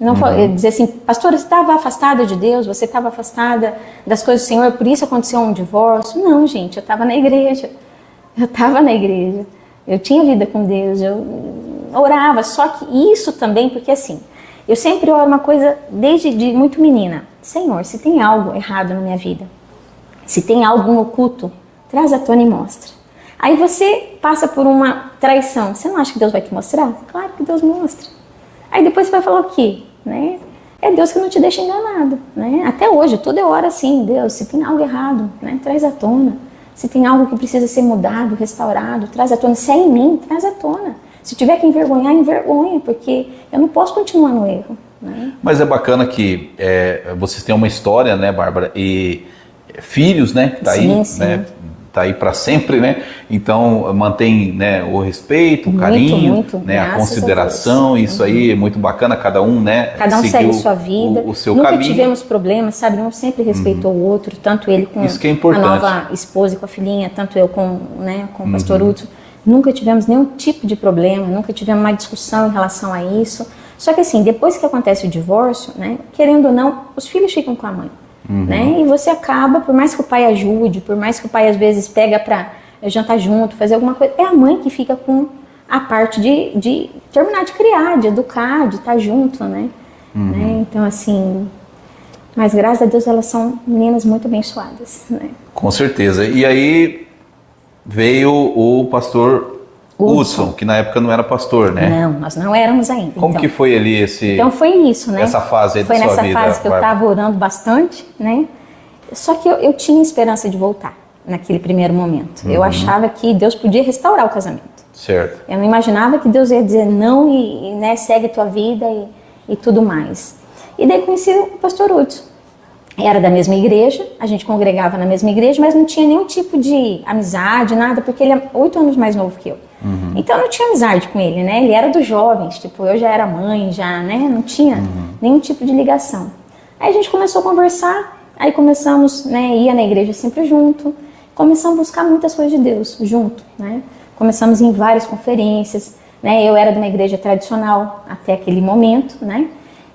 Não dizer assim, pastora, você estava afastada de Deus, você estava afastada das coisas do Senhor, por isso aconteceu um divórcio. Não, gente, eu estava na igreja. Eu tinha vida com Deus, eu orava, só que isso também, porque assim, eu sempre oro uma coisa desde muito menina. Senhor, se tem algo errado na minha vida, se tem algo oculto, traz à tona e mostra. Aí você passa por uma traição, você não acha que Deus vai te mostrar? Claro que Deus mostra. Aí depois você vai falar o quê? Né? É Deus que não te deixa enganado. Né? Até hoje, tudo eu oro assim, Deus, se tem algo errado, né? Traz à tona. Se tem algo que precisa ser mudado, restaurado, traz à tona. Se é em mim, traz à tona. Se tiver que envergonhar, envergonha, porque eu não posso continuar no erro. Né? Mas é bacana que vocês têm uma história, né, Bárbara? E filhos, né? Tá sim, aí, sim. né? Tá aí para sempre, né? Então mantém, né, o respeito, o carinho, muito, né, a consideração. Isso aí é muito bacana. Cada um, né? Cada um segue sua vida. O seu Nunca caminho. tivemos problemas, sabe? Um sempre respeitou o outro, tanto ele com Isso que é importante. a nova esposa e com a filhinha, tanto eu com o pastor Hudson. Nunca tivemos nenhum tipo de problema, nunca tivemos uma discussão em relação a isso. Só que assim, depois que acontece o divórcio, né, querendo ou não, os filhos ficam com a mãe. Né? E você acaba, por mais que o pai ajude, por mais que o pai às vezes pega para jantar junto, fazer alguma coisa, é a mãe que fica com a parte de terminar de criar, de educar, de estar junto, né? Então assim, mas graças a Deus elas são meninas muito abençoadas, né? Com certeza. E aí veio o pastor Hudson, que na época não era pastor, né? Não, nós não éramos ainda. Como que foi ali esse... Então foi isso, né? Essa fase aí da sua vida. Foi nessa fase que eu estava orando bastante, né? Só que eu tinha esperança de voltar naquele primeiro momento. Eu achava que Deus podia restaurar o casamento. Certo. Eu não imaginava que Deus ia dizer não e né, segue a tua vida e tudo mais. E daí conheci o pastor Hudson. Era da mesma igreja, a gente congregava na mesma igreja, mas não tinha nenhum tipo de amizade, nada, porque ele é 8 anos mais novo que eu. Então eu não tinha amizade com ele, né? Ele era dos jovens, tipo, eu já era mãe, já, né? Não tinha nenhum tipo de ligação. Aí a gente começou a conversar, aí começamos, né? Ia na igreja sempre junto, começamos a buscar muitas coisas de Deus junto, né? Começamos em várias conferências, né? Eu era de uma igreja tradicional até aquele momento, né?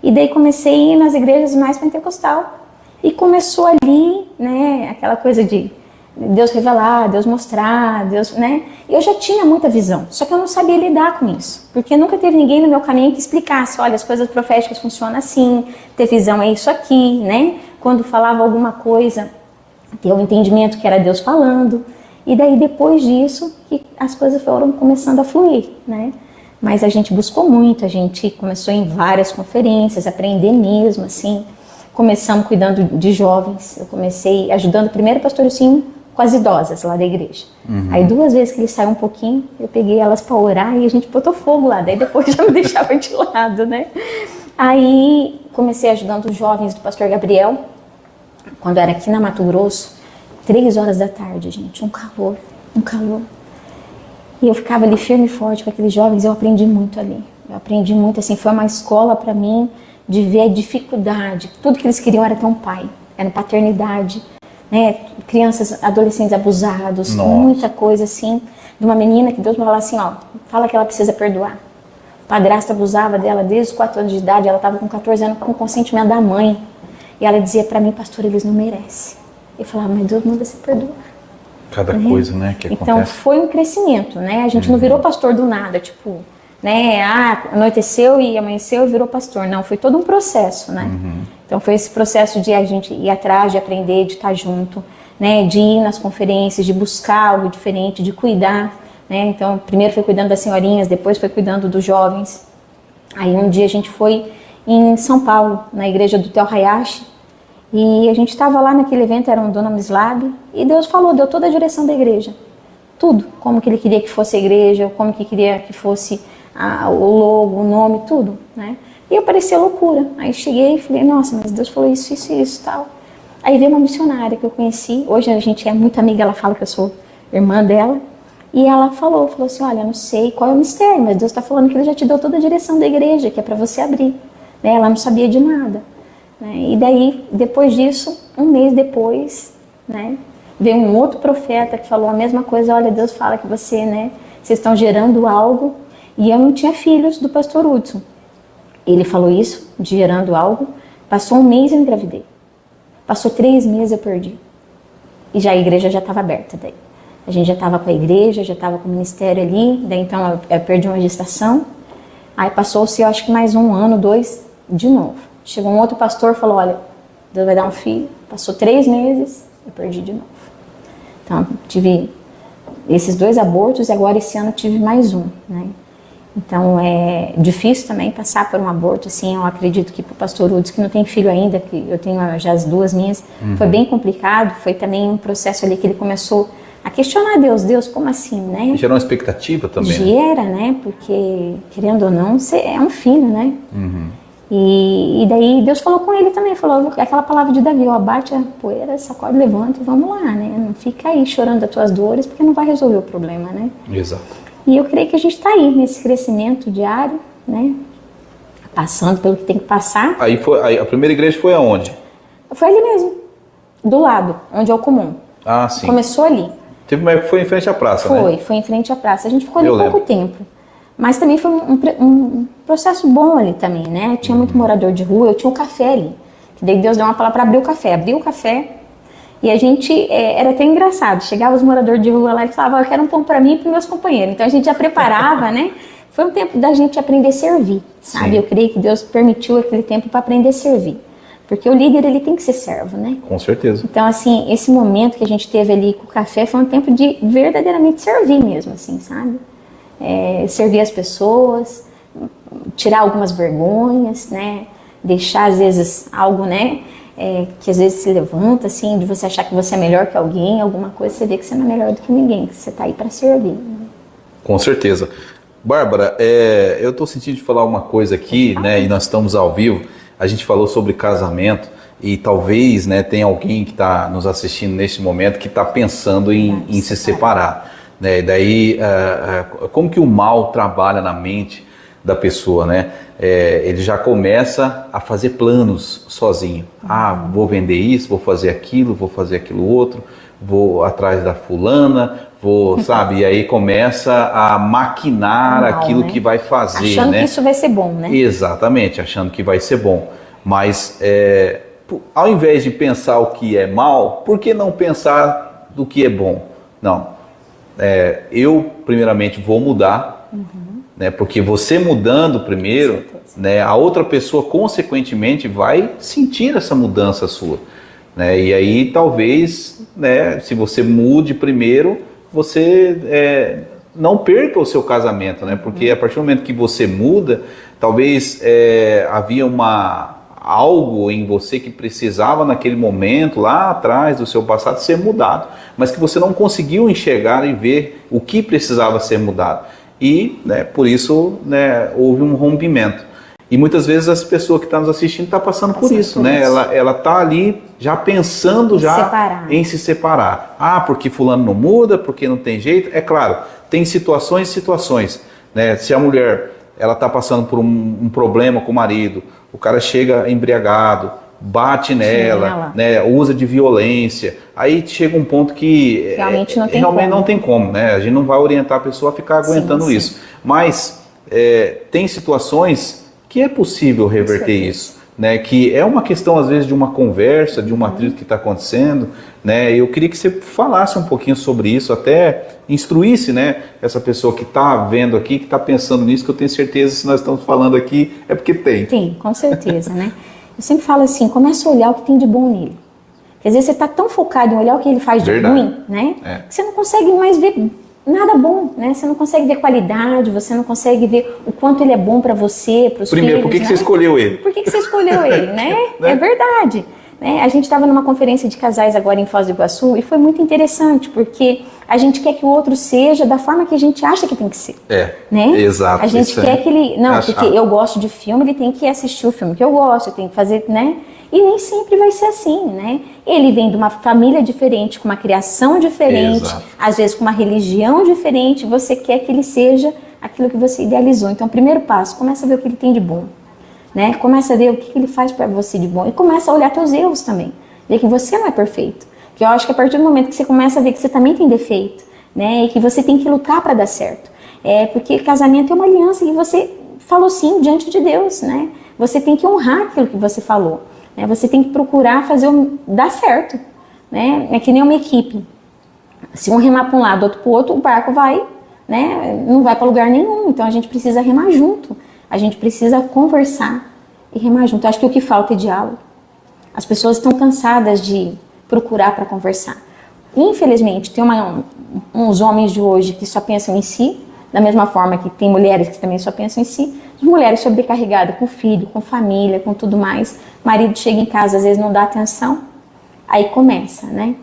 E daí comecei a ir nas igrejas mais pentecostal. E começou ali, né, aquela coisa de Deus revelar, Deus mostrar, Deus, né? Eu já tinha muita visão, só que eu não sabia lidar com isso, porque nunca teve ninguém no meu caminho que explicasse, olha, as coisas proféticas funcionam assim, ter visão é isso aqui, né? Quando falava alguma coisa, ter um entendimento que era Deus falando. E daí depois disso que as coisas foram começando a fluir, né? Mas a gente buscou muito, a gente começou em várias conferências, aprender mesmo, assim. Começamos cuidando de jovens, eu comecei ajudando primeiro o pastor Lucinho com as idosas lá da igreja. Aí 2 vezes que ele saiu um pouquinho, eu peguei elas para orar e a gente botou fogo lá, daí depois já me deixava de lado, né? Aí comecei ajudando os jovens do pastor Gabriel, quando era aqui na Mato Grosso, 3 horas da tarde, gente, um calor. E eu ficava ali firme e forte com aqueles jovens, eu aprendi muito ali. Eu aprendi muito, assim, foi uma escola para mim, de ver a dificuldade, tudo que eles queriam era ter um pai, era paternidade, né? Crianças, adolescentes abusados, muita coisa assim, de uma menina que Deus me falou assim, ó, fala que ela precisa perdoar. O padrasto abusava dela desde os 4 anos de idade, ela estava com 14 anos com o consentimento da mãe, e ela dizia para mim, pastor, eles não merecem. Eu falava, mas Deus manda se perdoar. Cada coisa, né, que então, acontece. foi um crescimento, né? A gente não virou pastor do nada, tipo, né? Anoiteceu e amanheceu e virou pastor. Não, foi todo um processo, né? Então, foi esse processo de a gente ir atrás, de aprender, de estar junto, né? De ir nas conferências, de buscar algo diferente, de cuidar, né? Então, primeiro foi cuidando das senhorinhas, depois foi cuidando dos jovens. Aí, um dia a gente foi em São Paulo, na igreja do Tel Hayashi. E a gente estava lá naquele evento, era um Dunamis Lab, e Deus falou, deu toda a direção da igreja. Tudo, como que ele queria que fosse a igreja, como que queria que fosse o logo, o nome, tudo, né? E eu parecia loucura. Aí cheguei e falei, nossa, mas Deus falou isso, isso e isso, tal. Aí veio uma missionária que eu conheci, hoje a gente é muito amiga, ela fala que eu sou irmã dela, e ela falou assim, olha, eu não sei qual é o mistério, mas Deus está falando que ele já te deu toda a direção da igreja, que é para você abrir. Né? Ela não sabia de nada. Né? E daí, depois disso, um mês depois, né, veio um outro profeta que falou a mesma coisa, olha, Deus fala que você, né, vocês estão gerando algo, e eu não tinha filhos do pastor Hudson. Ele falou isso, de gerando algo, passou um mês e eu engravidei. Passou 3 meses eu perdi. E já a igreja já estava aberta daí. A gente já estava com a igreja, já estava com o ministério ali, daí então eu perdi uma gestação. Aí passou-se, eu acho que mais 1 ano, 2, de novo. Chegou um outro pastor e falou, olha, Deus vai dar um filho. Passou 3 meses, eu perdi de novo. Então, tive esses 2 abortos e agora esse ano tive mais um, né? Então, é difícil também passar por um aborto, assim, eu acredito que para o pastor Hudson, que não tem filho ainda, que eu tenho já as 2 minhas, foi bem complicado, foi também um processo ali que ele começou a questionar Deus, como assim, né? E gerou uma expectativa também. Gera, né? Porque, querendo ou não, você é um filho, né? E daí Deus falou com ele também, falou aquela palavra de Davi, ó, bate a poeira, sacode, levanta e vamos lá, né? Não fica aí chorando as tuas dores, porque não vai resolver o problema, né? Exato. E eu creio que a gente está aí, nesse crescimento diário, né? Passando pelo que tem que passar. Aí a primeira igreja foi aonde? Foi ali mesmo, do lado, onde é o comum. Ah, sim. Começou ali. Teve uma época que foi em frente à praça, né? Foi em frente à praça. A gente ficou ali Eu pouco lembro. tempo. Mas também foi um processo bom ali também, né? Tinha muito morador de rua, eu tinha um café ali. Que daí Deus deu uma palavra para abrir o café. Abriu o café e a gente, era até engraçado, chegava os moradores de rua lá e falavam, eu quero um pão para mim e para meus companheiros. Então a gente já preparava, né? Foi um tempo da gente aprender a servir, sabe? Sim. Eu creio que Deus permitiu aquele tempo para aprender a servir. Porque o líder, ele tem que ser servo, né? Com certeza. Então, assim, esse momento que a gente teve ali com o café foi um tempo de verdadeiramente servir mesmo, assim, sabe? Servir as pessoas, tirar algumas vergonhas, né? Deixar, às vezes, algo, né? Que às vezes se levanta, assim, de você achar que você é melhor que alguém, alguma coisa, você vê que você não é melhor do que ninguém, que você tá aí para servir. Né? Com certeza. Bárbara, eu tô sentindo de falar uma coisa aqui, né? E nós estamos ao vivo. A gente falou sobre casamento e talvez, né, tenha alguém que está nos assistindo neste momento que está pensando em se separar. Né? E daí, como que o mal trabalha na mente da pessoa, né? Ele já começa a fazer planos sozinho. Ah, vou vender isso, vou fazer aquilo outro, vou atrás da fulana, sabe? E aí começa a maquinar aquilo, né? Que vai fazer, achando, né? que isso vai ser bom, né? Exatamente, achando que vai ser bom. Mas ao invés de pensar o que é mal, por que não pensar do que é bom? Não. Eu primeiramente vou mudar, né? Porque você mudando primeiro, né, a outra pessoa consequentemente vai sentir essa mudança sua. Né? E aí talvez, né, se você mude primeiro, você não perca o seu casamento, né? Porque a partir do momento que você muda, talvez havia algo em você que precisava naquele momento, lá atrás do seu passado, ser mudado, mas que você não conseguiu enxergar e ver o que precisava ser mudado. E, né, por isso, né, houve um rompimento. E muitas vezes as pessoas que estão nos assistindo estão passando por isso, né? Ela está ali já pensando em se separar. Ah, porque fulano não muda, porque não tem jeito. É claro, tem situações e situações, né? Se a mulher ela está passando por um problema com o marido, o cara chega embriagado, bate nela, né? Usa de violência, aí chega um ponto que realmente não tem como, né? A gente não vai orientar a pessoa a ficar aguentando isso. Mas tem situações que é possível reverter isso, né? Que é uma questão às vezes de uma conversa, de um atrito que está acontecendo, né? Eu queria que você falasse um pouquinho sobre isso, até instruísse, né, essa pessoa que está vendo aqui, que está pensando nisso, que eu tenho certeza que se nós estamos falando aqui é porque tem. Tem, com certeza, né? Eu sempre falo assim, começa a olhar o que tem de bom nele. Porque às vezes você está tão focado em olhar o que ele faz de ruim, né? Que você não consegue mais ver nada bom, né? Você não consegue ver qualidade, você não consegue ver o quanto ele é bom para você, para os filhos. Primeiro, por que você escolheu ele? Por que você escolheu ele, né? É verdade. Né? A gente estava numa conferência de casais agora em Foz do Iguaçu e foi muito interessante, porque a gente quer que o outro seja da forma que a gente acha que tem que ser. Né? Exato. A gente quer que ele... Não, porque eu gosto de filme, ele tem que assistir o filme que eu gosto, tem que fazer, né? E nem sempre vai ser assim, né? Ele vem de uma família diferente, com uma criação diferente, às vezes com uma religião diferente, você quer que ele seja aquilo que você idealizou. Então, o primeiro passo, começa a ver o que ele tem de bom, né? Começa a ver o que ele faz para você de bom e começa a olhar teus erros também, ver que você não é perfeito. Que eu acho que a partir do momento que você começa a ver que você também tem defeito, né? E que você tem que lutar para dar certo. Porque casamento é uma aliança que você falou sim diante de Deus, né? Você tem que honrar aquilo que você falou. Você tem que procurar fazer dar certo, né? É que nem uma equipe. Se um remar para um lado, outro para o outro, o barco vai, né? Não vai para lugar nenhum. Então a gente precisa remar junto. A gente precisa conversar e remar junto. Eu acho que o que falta é diálogo. As pessoas estão cansadas de procurar para conversar. Infelizmente, tem uns homens de hoje que só pensam em si, da mesma forma que tem mulheres que também só pensam em si. As mulheres sobrecarregadas com filho, com família, com tudo mais. O marido chega em casa, às vezes não dá atenção. Aí começa, né?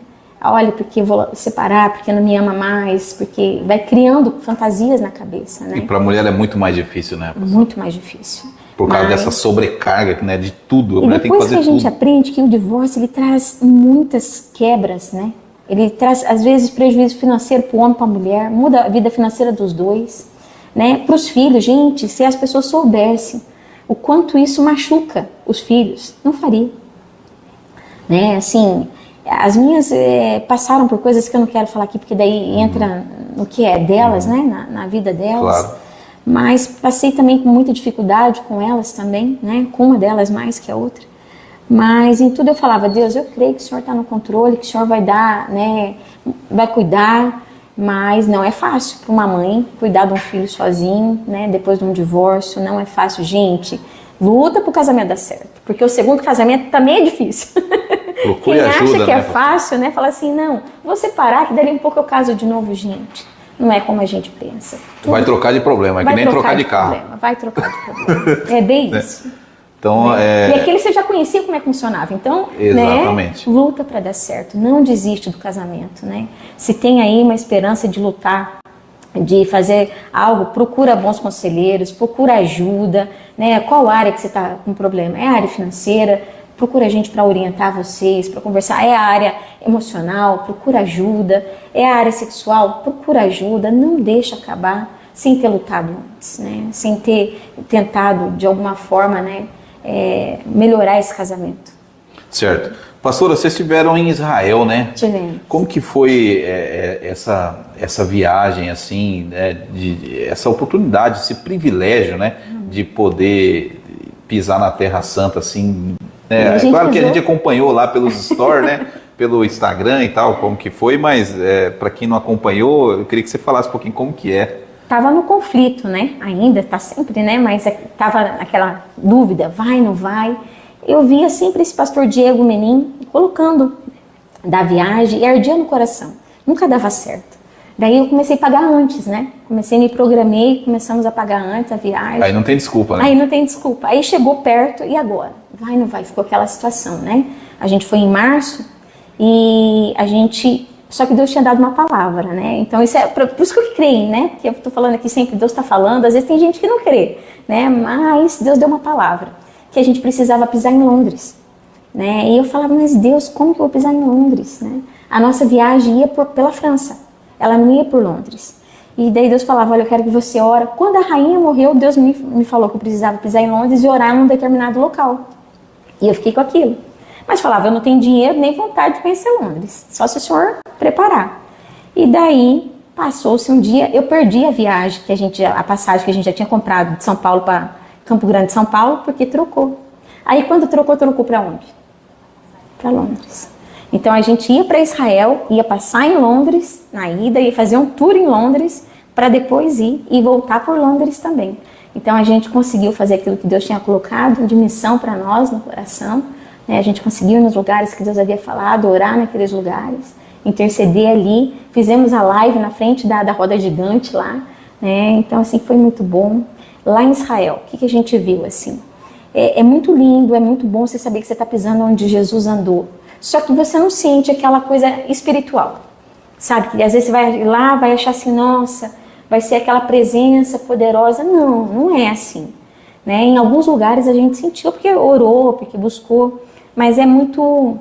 Olha, porque eu vou separar, porque não me ama mais, porque vai criando fantasias na cabeça, né? E para a mulher é muito mais difícil, né? Muito mais difícil. Por causa dessa sobrecarga, né, de tudo. E depois que a gente aprende que o divórcio ele traz muitas quebras, né? Ele traz, às vezes, prejuízo financeiro para o homem e para a mulher, muda a vida financeira dos dois, né? Para os filhos, gente, se as pessoas soubessem o quanto isso machuca os filhos, não faria. Né? Assim, as minhas passaram por coisas que eu não quero falar aqui, porque daí entra no que é delas, né? Na vida delas. Claro. Mas passei também com muita dificuldade com elas também, né? Com uma delas mais que a outra. Mas em tudo eu falava, Deus, eu creio que o Senhor está no controle, que o Senhor vai dar, né? Vai cuidar, mas não é fácil para uma mãe cuidar de um filho sozinho, né? Depois de um divórcio, não é fácil, gente. Luta para o casamento dar certo, porque o segundo casamento também é difícil. Procure Quem ajuda, acha que é né? Fácil, né? Fala assim, não, vou separar, que dali um pouco eu caso de novo, gente. Não é como a gente pensa. Vai trocar de problema, é que nem trocar de carro. Vai trocar de problema. É bem isso. Então, E aquele você já conhecia como é que funcionava. Então, exatamente. Né, luta para dar certo. Não desiste do casamento, né? Se tem aí uma esperança de lutar, de fazer algo, procura bons conselheiros, procura ajuda, né? Qual área que você está com problema? É a área financeira? Procura gente para orientar vocês, para conversar. É a área emocional? Procura ajuda. É a área sexual? Procura ajuda. Não deixa acabar sem ter lutado antes, né? Sem ter tentado de alguma forma, né? Melhorar esse casamento. Certo. Pastora, vocês estiveram em Israel, né? Tivemos. Como que foi essa viagem, assim, né, essa oportunidade, esse privilégio, né, de poder pisar na Terra Santa, assim, né? Claro que a gente acompanhou lá pelos stories, né, pelo Instagram e tal, como que foi, mas para quem não acompanhou, eu queria que você falasse um pouquinho como que é. Tava no conflito, né? Ainda tá sempre, né? Mas tava aquela dúvida, vai, não vai. Eu via sempre esse pastor Diego Menin colocando da viagem e ardia no coração. Nunca dava certo. Daí eu comecei a pagar antes, né? Me programei, começamos a pagar antes a viagem. Aí não tem desculpa, né? Aí não tem desculpa. Aí chegou perto e agora? Vai, não vai? Ficou aquela situação, né? A gente foi em março e a gente... Só que Deus tinha dado uma palavra, né? Então, isso por isso que eu creio, né? Porque eu tô falando aqui sempre, Deus está falando, às vezes tem gente que não crê, né? Mas Deus deu uma palavra, que a gente precisava pisar em Londres, né? E eu falava, mas Deus, como que eu vou pisar em Londres, né? A nossa viagem ia pela França, ela não ia por Londres. E daí Deus falava, olha, eu quero que você ore. Quando a rainha morreu, Deus me falou que eu precisava pisar em Londres e orar num determinado local. E eu fiquei com aquilo. Mas falava, eu não tenho dinheiro nem vontade de conhecer Londres, só se o senhor preparar. E daí, passou-se um dia, eu perdi a viagem, a passagem que a gente já tinha comprado de São Paulo para Campo Grande, São Paulo, porque trocou. Aí quando trocou para onde? Para Londres. Então a gente ia para Israel, ia passar em Londres, na ida, ia fazer um tour em Londres, para depois ir e voltar por Londres também. Então a gente conseguiu fazer aquilo que Deus tinha colocado de missão para nós no coração. A gente conseguiu ir nos lugares que Deus havia falado, orar naqueles lugares. interceder ali. Fizemos a live na frente da roda gigante lá, né? Então, assim, foi muito bom. Lá em Israel, o que a gente viu, assim? É muito lindo, é muito bom você saber que você está pisando onde Jesus andou. Só que você não sente aquela coisa espiritual, sabe? Que às vezes você vai lá, vai achar assim, nossa, vai ser aquela presença poderosa. Não, não é assim, né? Em alguns lugares a gente sentiu porque orou, porque buscou, mas é muito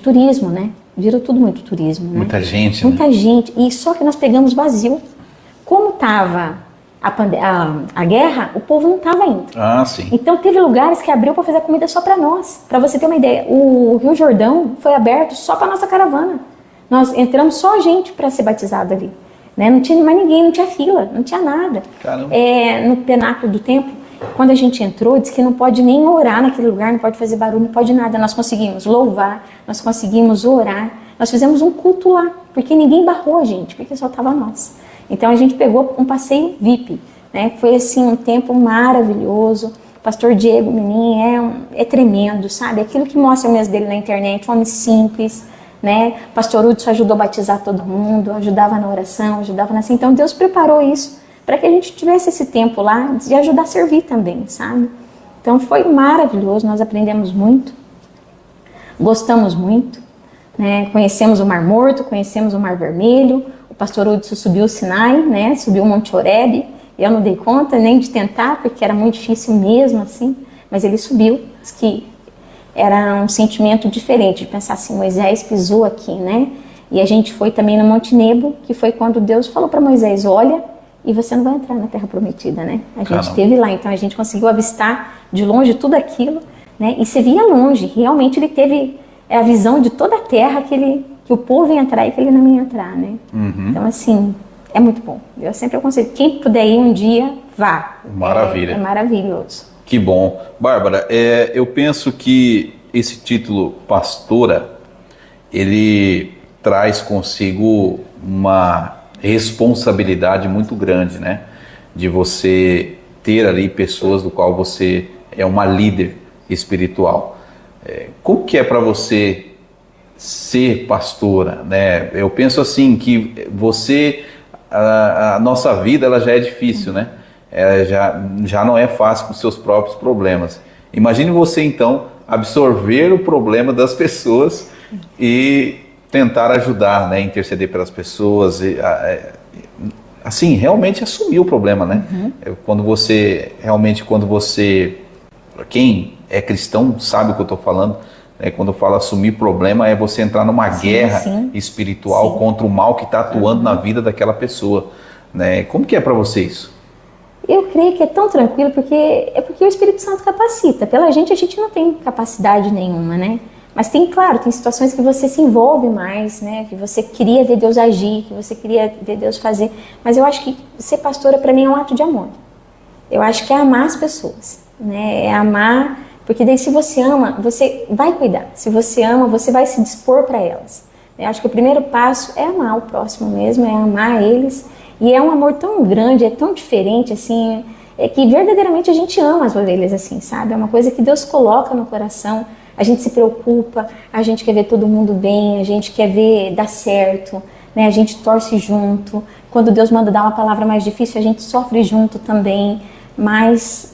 turismo, né? Virou tudo muito turismo, né? Muita gente, Muita gente. E só que nós pegamos vazio. Como estava a guerra, o povo não estava indo. Ah, sim. Então teve lugares que abriu para fazer comida só para nós. Para você ter uma ideia, o Rio Jordão foi aberto só para nossa caravana. Nós entramos só a gente para ser batizado ali, né? Não tinha mais ninguém, não tinha fila, não tinha nada. Caramba. No pináculo do templo, quando a gente entrou, disse que não pode nem orar naquele lugar, não pode fazer barulho, não pode nada. Nós conseguimos louvar, nós conseguimos orar, nós fizemos um culto lá, porque ninguém barrou a gente, porque só estava nós. Então a gente pegou um passeio VIP, né? Foi assim um tempo maravilhoso. Pastor Diego Menin é tremendo, sabe? Aquilo que mostra mesmo dele na internet, um homem simples, né? Pastor Hudson ajudou a batizar todo mundo, ajudava na oração, ajudava nessa. Então Deus preparou isso para que a gente tivesse esse tempo lá de ajudar a servir também, sabe? Então foi maravilhoso, nós aprendemos muito, gostamos muito, né? Conhecemos o Mar Morto, conhecemos o Mar Vermelho. O pastor Hudson subiu o Sinai, né? Subiu o Monte Horebe. Eu não dei conta nem de tentar, porque era muito difícil mesmo, assim. Mas ele subiu, diz que era um sentimento diferente, de pensar assim, Moisés pisou aqui, né? E a gente foi também no Monte Nebo, que foi quando Deus falou para Moisés, olha, e você não vai entrar na Terra Prometida, né? A gente esteve lá, então a gente conseguiu avistar de longe tudo aquilo, né? E você via longe, realmente ele teve a visão de toda a terra que o povo ia entrar e que ele não ia entrar, né? Uhum. Então, assim, é muito bom. Eu sempre aconselho, quem puder ir um dia, vá. Maravilha. É maravilhoso. Que bom. Bárbara, eu penso que esse título pastora, ele traz consigo uma responsabilidade muito grande, né? De você ter ali pessoas do qual você é uma líder espiritual. Como que é para você ser pastora, né? Eu penso assim que a nossa vida ela já é difícil, né? Já não é fácil com seus próprios problemas. Imagine você então absorver o problema das pessoas e tentar ajudar, né? Interceder pelas pessoas, assim, realmente assumir o problema, né? Quando você quem é cristão sabe o que eu estou falando. Quando eu falo assumir problema, é você entrar numa guerra espiritual contra o mal que está atuando na vida daquela pessoa, né? Como que é para você isso? Eu creio que é tão tranquilo, porque o Espírito Santo capacita. Pela gente, a gente não tem capacidade nenhuma, né? Mas claro, tem situações que você se envolve mais, né? Que você queria ver Deus agir, que você queria ver Deus fazer. Mas eu acho que ser pastora, para mim, é um ato de amor. Eu acho que é amar as pessoas, né? É amar... Porque daí se você ama, você vai cuidar. Se você ama, você vai se dispor para elas. Eu acho que o primeiro passo é amar o próximo mesmo, é amar eles. E é um amor tão grande, é tão diferente, assim, que verdadeiramente a gente ama as ovelhas, assim, sabe? É uma coisa que Deus coloca no coração. A gente se preocupa, a gente quer ver todo mundo bem, a gente quer ver dar certo, né? A gente torce junto. Quando Deus manda dar uma palavra mais difícil, a gente sofre junto também. Mas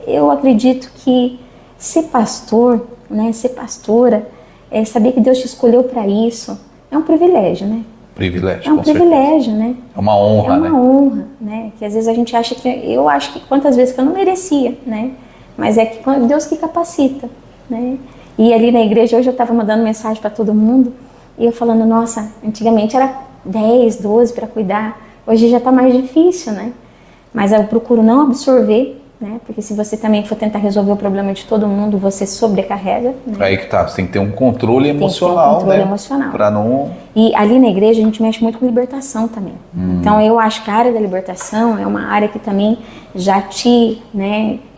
eu acredito que ser pastor, né, ser pastora, saber que Deus te escolheu para isso, é um privilégio, né? Privilégio, é um privilégio, certeza. Né? É uma honra, né? É uma honra, né? Que às vezes a gente acha eu acho que quantas vezes que eu não merecia, né? Mas é que Deus que capacita, né? E ali na igreja hoje eu estava mandando mensagem para todo mundo e eu falando, nossa, antigamente era 10, 12 para cuidar, hoje já está mais difícil, né? Mas eu procuro não absorver, né? Porque se você também for tentar resolver o problema de todo mundo, você sobrecarrega, né? Aí que tá, você tem que ter um controle emocional, controle né? Emocional. Pra não... E ali na igreja a gente mexe muito com libertação também. Então eu acho que a área da libertação é uma área que também já te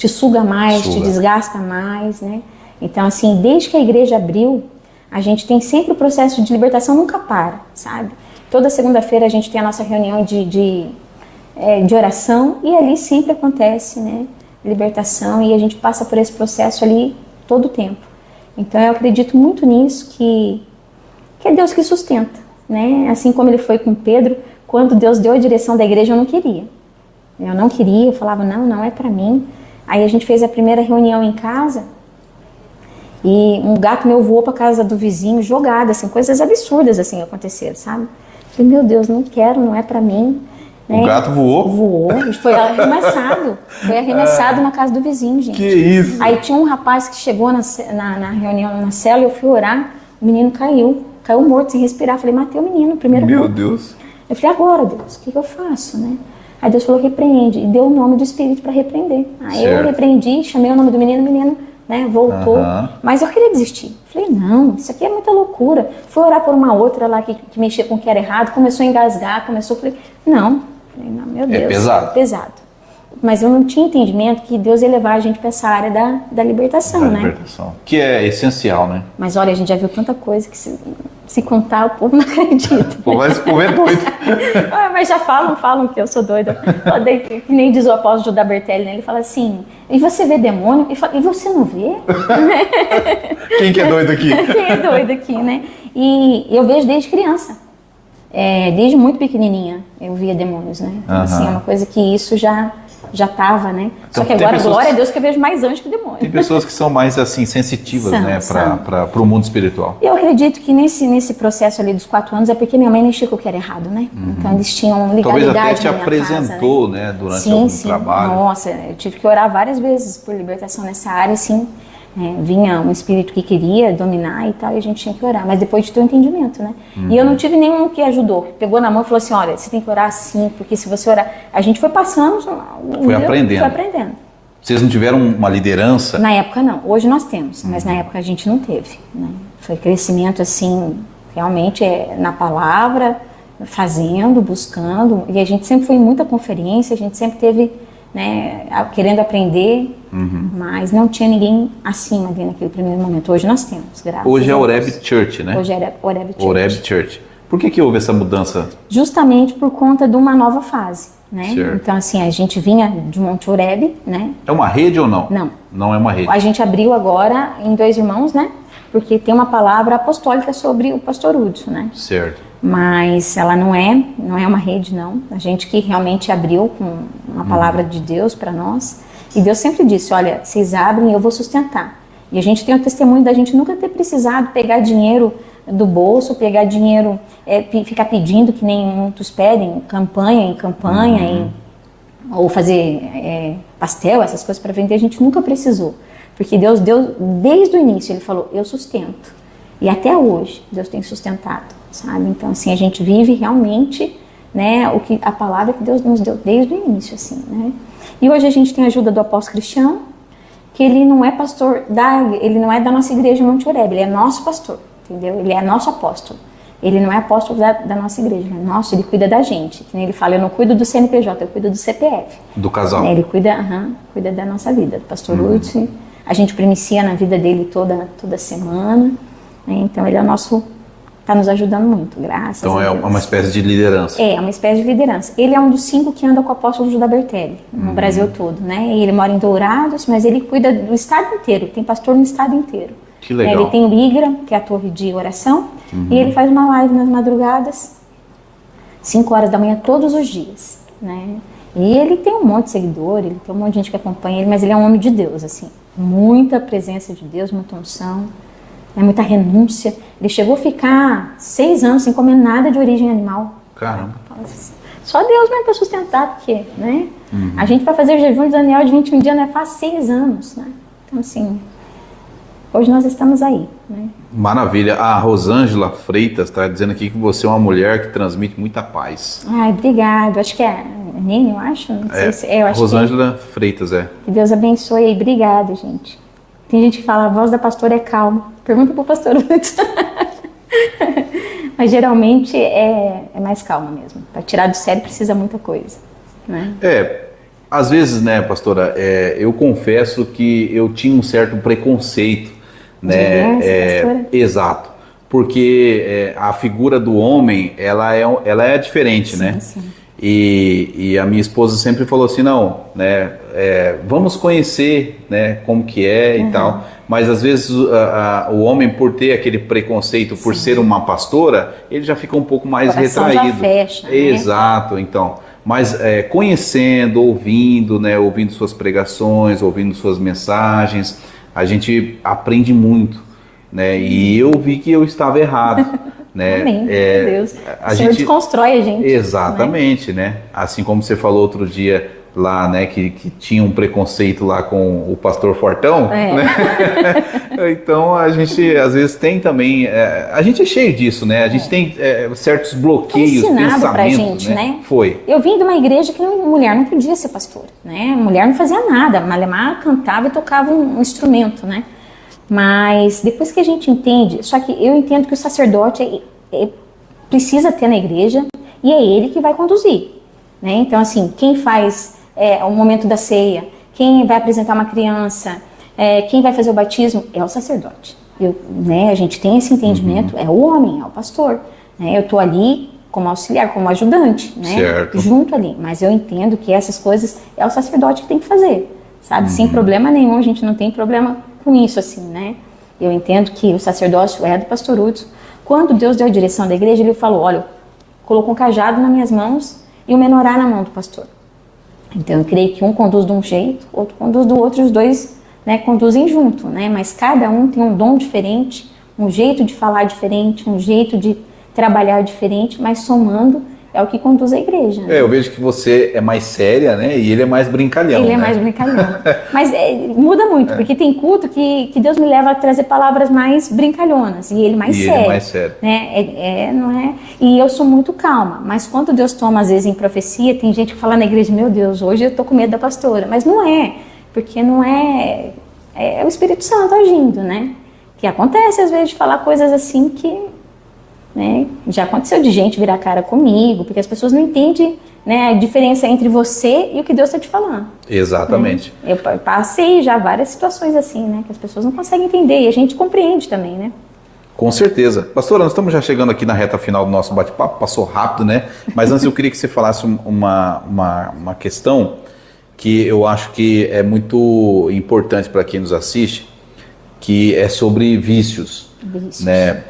suga mais, te desgasta mais, né? Então assim, desde que a igreja abriu, a gente tem sempre o processo de libertação, nunca para, sabe? Toda segunda-feira a gente tem a nossa reunião de oração e ali sempre acontece, né, libertação, e a gente passa por esse processo ali todo o tempo. Então eu acredito muito nisso, que que é Deus que sustenta, né? Assim como ele foi com Pedro, quando Deus deu a direção da igreja, eu não queria. Eu falava, não é para mim. Aí a gente fez a primeira reunião em casa e um gato meu voou para casa do vizinho, jogado, assim, coisas absurdas assim aconteceram, sabe? Falei, meu Deus, não quero, não é para mim. Né? O gato voou? Voou, foi arremessado na casa do vizinho, gente. Que isso? Aí tinha um rapaz que chegou na reunião, na cela, eu fui orar, o menino caiu morto, sem respirar. Falei, matei o menino, primeiro. Meu Deus. Eu falei, agora, Deus, o que eu faço, né? Aí Deus falou, repreende, e deu o nome do Espírito para repreender. Aí certo. Eu repreendi, chamei o nome do menino, né, voltou. Mas eu queria desistir. Falei, não, isso aqui é muita loucura. Fui orar por uma outra lá que mexia com o que era errado, começou a engasgar, falei, não, meu Deus. É pesado. Mas eu não tinha entendimento que Deus ia levar a gente para essa área da libertação, né? Libertação. Que é essencial, né? Mas olha, a gente já viu tanta coisa que se contar, o povo não acredita. O povo vai se comer doido. Mas já falam que eu sou doida. Que nem diz o apóstolo Judá Bertelli, né? Ele fala assim, e você vê demônio? E você não vê? Quem que é doido aqui? Quem é doido aqui, né? E eu vejo desde criança. Desde muito pequenininha eu via demônios, né? Assim, é uma coisa que isso já estava, né? Então, só que agora, glória a Deus, que eu vejo mais anjos que demônios. Tem pessoas que são mais assim sensitivas, né, para o mundo espiritual. Eu acredito que nesse processo ali dos 4 anos é porque minha mãe mexia com o que era errado, né? Então eles tinham legalidade. Talvez até te na minha apresentou, casa, né, durante algum trabalho. Nossa, eu tive que orar várias vezes por libertação nessa área, sim. Vinha um espírito que queria dominar e tal, e a gente tinha que orar, mas depois de ter o entendimento, né? E eu não tive nenhum que ajudou, que pegou na mão e falou assim, olha, você tem que orar assim, porque se você orar... A gente foi passando... Foi aprendendo. Vocês não tiveram uma liderança? Na época não, hoje nós temos, mas na época a gente não teve, né? Foi crescimento assim, realmente na palavra, fazendo, buscando, e a gente sempre foi em muita conferência, a gente sempre teve... Né, querendo aprender, mas não tinha ninguém acima ali naquele primeiro momento. Hoje nós temos, graças a Deus. Hoje é Oreb Church, né? Hoje é Oreb Church. Oreb Church. Por que houve essa mudança? Justamente por conta de uma nova fase, né? Certo. Então assim, a gente vinha de Monte Oreb, né? É uma rede ou não? Não. Não é uma rede. A gente abriu agora em Dois Irmãos, né? Porque tem uma palavra apostólica sobre o pastor Hudson, né? Certo. Mas ela não é uma rede, não. A gente que realmente abriu com uma palavra de Deus para nós. E Deus sempre disse, olha, vocês abrem e eu vou sustentar. E a gente tem o testemunho da gente nunca ter precisado pegar dinheiro do bolso, pegar dinheiro, ficar pedindo, que nem muitos pedem, campanha em campanha, ou fazer pastel, essas coisas para vender. A gente nunca precisou. Porque Deus deu, desde o início, Ele falou, eu sustento. E até hoje, Deus tem sustentado, sabe? Então, assim, a gente vive realmente, né, a palavra que Deus nos deu desde o início, assim, né? E hoje a gente tem a ajuda do apóstolo Cristiano, que ele não é pastor, ele não é da nossa igreja Monte Oreb, ele é nosso pastor, entendeu? Ele é nosso apóstolo. Ele não é apóstolo da nossa igreja, ele é nosso, ele cuida da gente. Que nem ele fala, eu não cuido do CNPJ, eu cuido do CPF. Do casal. Ele cuida da nossa vida, do pastor Hudson. A gente primicia na vida dele toda semana. Então ele é o nosso, está nos ajudando muito, graças a Deus. Então é uma espécie de liderança. É uma espécie de liderança. Ele é um dos 5 que anda com o apóstolo Judá Bertelli, no Brasil todo, né? E ele mora em Dourados, mas ele cuida do estado inteiro, tem pastor no estado inteiro. Que legal. Ele tem o Igra, que é a torre de oração, e ele faz uma live nas madrugadas, 5 horas da manhã, todos os dias, né? E ele tem um monte de seguidor, ele tem um monte de gente que acompanha ele, mas ele é um homem de Deus, assim. Muita presença de Deus, muita unção. Muita renúncia. Ele chegou a ficar 6 anos sem comer nada de origem animal. Caramba. Só Deus mesmo para sustentar, porque, né? A gente para fazer o jejum de Daniel de 21 dias não é faz 6 anos, né? Então, assim, hoje nós estamos aí, né? Maravilha. A Rosângela Freitas está dizendo aqui que você é uma mulher que transmite muita paz. Ai, obrigado. Acho que é Nene, eu acho. Não sei se eu acho. Rosângela Freitas, Que Deus abençoe aí. Obrigada, gente. Tem gente que fala, a voz da pastora é calma. Pergunta pro pastor Hudson. Mas geralmente é mais calma mesmo. Para tirar do sério precisa muita coisa, né? Às vezes, né, pastora, eu confesso que eu tinha um certo preconceito, né? Pastora? Exato. Porque a figura do homem, ela é diferente, sim, né? Sim. E a minha esposa sempre falou assim, não, né, vamos conhecer, né, como que é e tal. Mas às vezes o homem, por ter aquele preconceito, por ser uma pastora, ele já fica um pouco mais retraído. Já fecha, né? Exato, então. Mas conhecendo, ouvindo, né, ouvindo suas pregações, ouvindo suas mensagens, a gente aprende muito, né? E eu vi que eu estava errado. Né? Amém, meu Deus. A o Senhor desconstrói a gente. Exatamente, né? Assim como você falou outro dia lá, né, que tinha um preconceito lá com o pastor Fortão, né? Então a gente às vezes tem também, a gente é cheio disso, né? A gente tem certos bloqueios, pensamentos, pra gente, né? Foi. Eu vim de uma igreja que mulher não podia ser pastora, né? Mulher não fazia nada, Malemar cantava e tocava um instrumento, né? Mas depois que a gente entende, só que eu entendo que o sacerdote precisa ter na igreja e é ele que vai conduzir, né? Então assim, quem faz o momento da ceia, quem vai apresentar uma criança, quem vai fazer o batismo é o sacerdote. Né, a gente tem esse entendimento, é o homem, é o pastor. Né? Eu estou ali como auxiliar, como ajudante, né? Certo. Junto ali, mas eu entendo que essas coisas é o sacerdote que tem que fazer, sabe? Sem problema nenhum, a gente não tem problema com isso, assim, né? Eu entendo que o sacerdócio é do pastor Hudson. Quando Deus deu a direção da igreja, ele falou, olha, colocou um cajado nas minhas mãos e o menorá na mão do pastor. Então eu creio que um conduz de um jeito, outro conduz do outro, os dois, né, conduzem junto, né? Mas cada um tem um dom diferente, um jeito de falar diferente, um jeito de trabalhar diferente, mas somando é o que conduz a igreja. Né? Eu vejo que você é mais séria, né? E ele é mais brincalhão. Ele é né? mais brincalhão. Mas muda muito, porque tem culto que Deus me leva a trazer palavras mais brincalhonas e ele mais sério. Ele é mais sério. Né? Não é? E eu sou muito calma, mas quando Deus toma, às vezes, em profecia, tem gente que fala na igreja, meu Deus, hoje eu tô com medo da pastora. Mas não é, porque não é... É o Espírito Santo agindo, né? Que acontece, às vezes, de falar coisas assim que... Né? Já aconteceu de gente virar cara comigo, porque as pessoas não entendem, né, a diferença entre você e o que Deus está te falando. Exatamente. Né? Eu passei já várias situações assim, né, que as pessoas não conseguem entender e a gente compreende também, né? Com certeza. Pastora, nós estamos já chegando aqui na reta final do nosso bate-papo, passou rápido, né? Mas antes eu queria que você falasse uma questão que eu acho que é muito importante para quem nos assiste, que é sobre vícios. Né?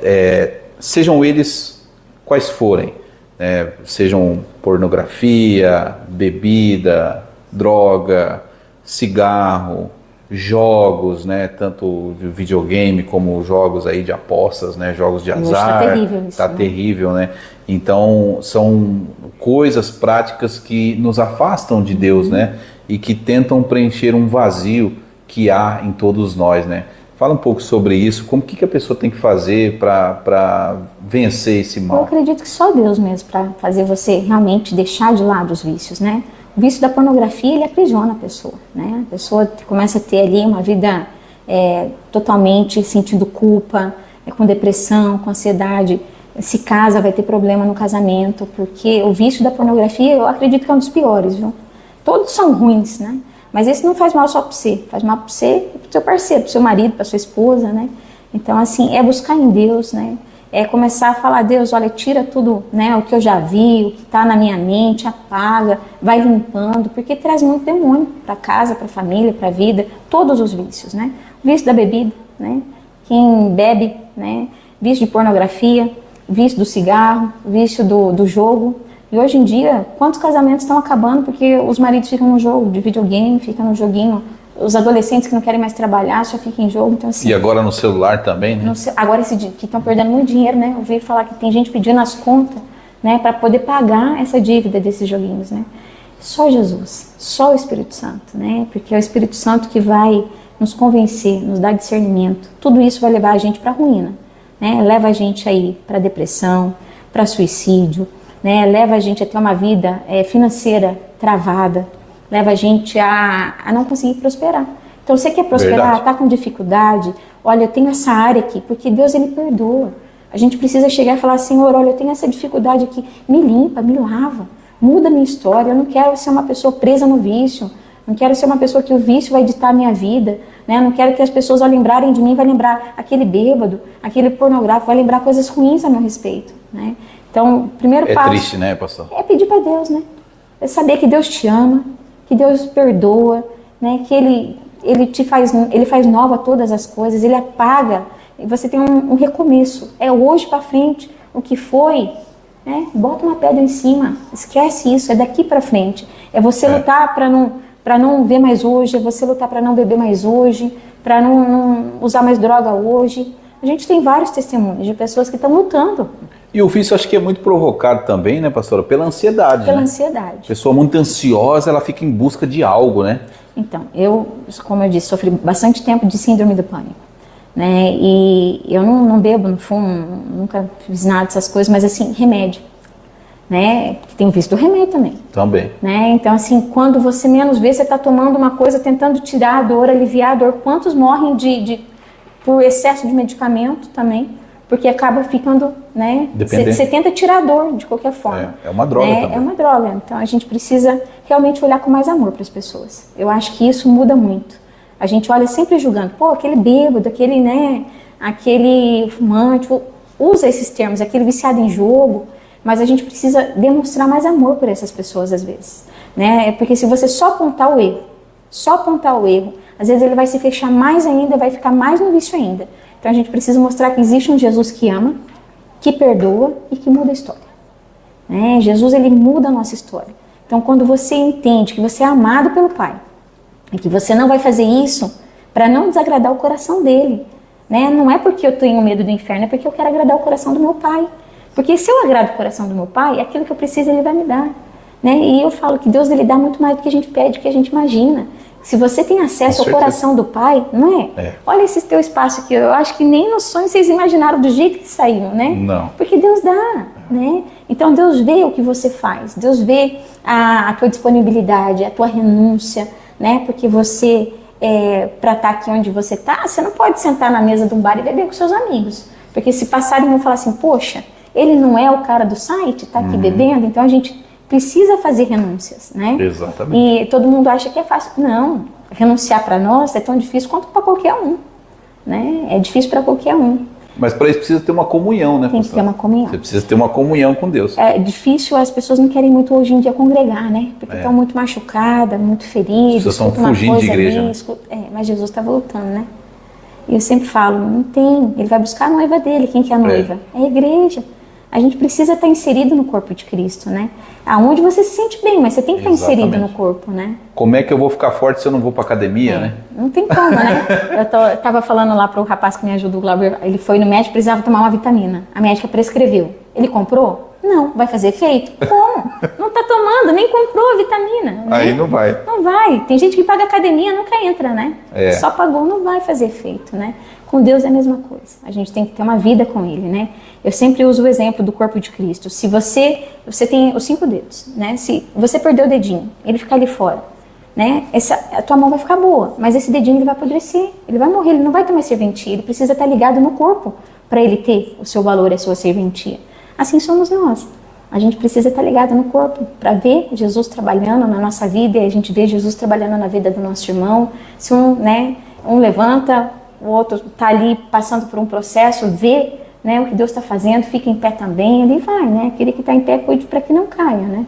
Sejam eles quais forem, né? Sejam pornografia, bebida, droga, cigarro, jogos, né? Tanto de videogame como jogos aí de apostas, né? Jogos de azar. Tá terrível isso, tá né? terrível, né? Então são coisas práticas que nos afastam de Deus, né? E que tentam preencher um vazio que há em todos nós, né? Fala um pouco sobre isso, como que a pessoa tem que fazer para vencer esse mal? Eu acredito que só Deus mesmo para fazer você realmente deixar de lado os vícios, né? O vício da pornografia, ele aprisiona a pessoa, né? A pessoa começa a ter ali uma vida totalmente sentindo culpa, com depressão, com ansiedade. Se casa, vai ter problema no casamento, porque o vício da pornografia, eu acredito que é um dos piores, viu? Todos são ruins, né? Mas esse não faz mal só para você, faz mal para você e para o seu parceiro, para o seu marido, para sua esposa, né? Então, assim, é buscar em Deus, né? É começar a falar, Deus, olha, tira tudo, né? O que eu já vi, o que está na minha mente, apaga, vai limpando, porque traz muito demônio para casa, para a família, para a vida, todos os vícios, né? O vício da bebida, né? Quem bebe, né? Vício de pornografia, vício do cigarro, vício do jogo. E hoje em dia, quantos casamentos estão acabando porque os maridos ficam no jogo de videogame, ficam no joguinho, os adolescentes que não querem mais trabalhar só ficam em jogo, então assim... E agora no celular também, né? Agora que estão perdendo muito dinheiro, né? Eu ouvi falar que tem gente pedindo as contas, né, para poder pagar essa dívida desses joguinhos, né? Só Jesus, só o Espírito Santo, né? Porque é o Espírito Santo que vai nos convencer, nos dar discernimento. Tudo isso vai levar a gente para a ruína, né? Leva a gente aí para depressão, para suicídio, né, leva a gente a ter uma vida financeira travada, leva a gente a não conseguir prosperar. Então, você quer prosperar, está com dificuldade, olha, eu tenho essa área aqui, porque Deus, Ele perdoa. A gente precisa chegar e falar, Senhor, olha, eu tenho essa dificuldade aqui, me limpa, me lava, muda a minha história, eu não quero ser uma pessoa presa no vício, não quero ser uma pessoa que o vício vai ditar a minha vida, né? Não quero que as pessoas, ao lembrarem de mim, vai lembrar aquele bêbado, aquele pornográfico, vai lembrar coisas ruins a meu respeito, né? Então, o primeiro passo... É triste, né, pastor? É pedir para Deus, né? É saber que Deus te ama, que Deus perdoa, né? Que Ele faz nova todas as coisas, Ele apaga, e você tem um recomeço. É hoje para frente, o que foi, né? Bota uma pedra em cima, esquece isso, é daqui para frente. É você lutar para não ver mais hoje, é você lutar para não beber mais hoje, para não usar mais droga hoje. A gente tem vários testemunhos de pessoas que estão lutando. E o vício acho que é muito provocado também, né, pastora? Pela ansiedade. Pela né? ansiedade. Pessoa muito ansiosa, ela fica em busca de algo, né? Então, como eu disse, sofri bastante tempo de síndrome do pânico, né? E eu não bebo, não fumo, nunca fiz nada dessas coisas, mas assim, remédio, né? Tem o vício do remédio também. Também. Né? Então, assim, quando você menos vê, você está tomando uma coisa, tentando tirar a dor, aliviar a dor. Quantos morrem por excesso de medicamento também? Porque acaba ficando, né? Você tenta tirar a dor de qualquer forma. É uma droga também. É uma droga. Então a gente precisa realmente olhar com mais amor para as pessoas. Eu acho que isso muda muito. A gente olha sempre julgando, pô, aquele bêbado, aquele, né? Aquele fumante, usa esses termos, aquele viciado em jogo. Mas a gente precisa demonstrar mais amor por essas pessoas às vezes, né? Porque se você só apontar o erro, às vezes ele vai se fechar mais ainda, vai ficar mais no vício ainda. Então a gente precisa mostrar que existe um Jesus que ama, que perdoa e que muda a história. Né? Jesus, ele muda a nossa história. Então quando você entende que você é amado pelo Pai e que você não vai fazer isso para não desagradar o coração dele, né? Não é porque eu tenho medo do inferno, é porque eu quero agradar o coração do meu Pai. Porque se eu agrado o coração do meu Pai, aquilo que eu preciso ele vai me dar. Né? E eu falo que Deus ele dá muito mais do que a gente pede, do que a gente imagina. Se você tem acesso ao coração do Pai, não é? Olha esse teu espaço aqui, eu acho que nem no sonho vocês imaginaram do jeito que saiu, né? Não. Porque Deus dá, né? Então Deus vê o que você faz, Deus vê a tua disponibilidade, a tua renúncia, né? Porque você, para estar aqui onde você está, você não pode sentar na mesa de um bar e beber com seus amigos. Porque se passarem vão falar assim, poxa, ele não é o cara do site, tá aqui bebendo, então a gente precisa fazer renúncias, né? Exatamente. E todo mundo acha que é fácil. Não, renunciar para nós é tão difícil quanto para qualquer um, né? É difícil para qualquer um. Mas para isso precisa ter uma comunhão, né? Tem que ter uma comunhão. Você precisa ter uma comunhão com Deus. É difícil, as pessoas não querem muito hoje em dia congregar, né? Porque estão muito machucadas, muito feridas. As pessoas estão fugindo de igreja. Mas Jesus está voltando, né? E eu sempre falo, não tem. Ele vai buscar a noiva dele. Quem que é a noiva? É a igreja. A gente precisa estar inserido no corpo de Cristo, né? Aonde você se sente bem, mas você tem que estar inserido no corpo, né? Como é que eu vou ficar forte se eu não vou para academia, né? Não tem como, né? Eu tava falando lá pro rapaz que me ajudou, o Glauber, ele foi no médico, precisava tomar uma vitamina. A médica prescreveu. Ele comprou? Não. Vai fazer efeito? Como? Não tá tomando, nem comprou a vitamina. Né? Aí não vai. Não vai. Tem gente que paga academia, nunca entra, né? Só pagou, não vai fazer efeito, né? Com Deus é a mesma coisa. A gente tem que ter uma vida com Ele, né? Eu sempre uso o exemplo do corpo de Cristo. Se você tem os 5 dedos, né? Se você perder o dedinho, ele ficar ali fora, né? A tua mão vai ficar boa, mas esse dedinho ele vai apodrecer, ele vai morrer, ele não vai ter mais serventia. Ele precisa estar ligado no corpo para ele ter o seu valor e a sua serventia. Assim somos nós. A gente precisa estar ligado no corpo para ver Jesus trabalhando na nossa vida e a gente vê Jesus trabalhando na vida do nosso irmão. Se um levanta, o outro está ali passando por um processo, vê, né, o que Deus está fazendo, fica em pé também, ele vai, né? Aquele que está em pé, cuide para que não caia, né?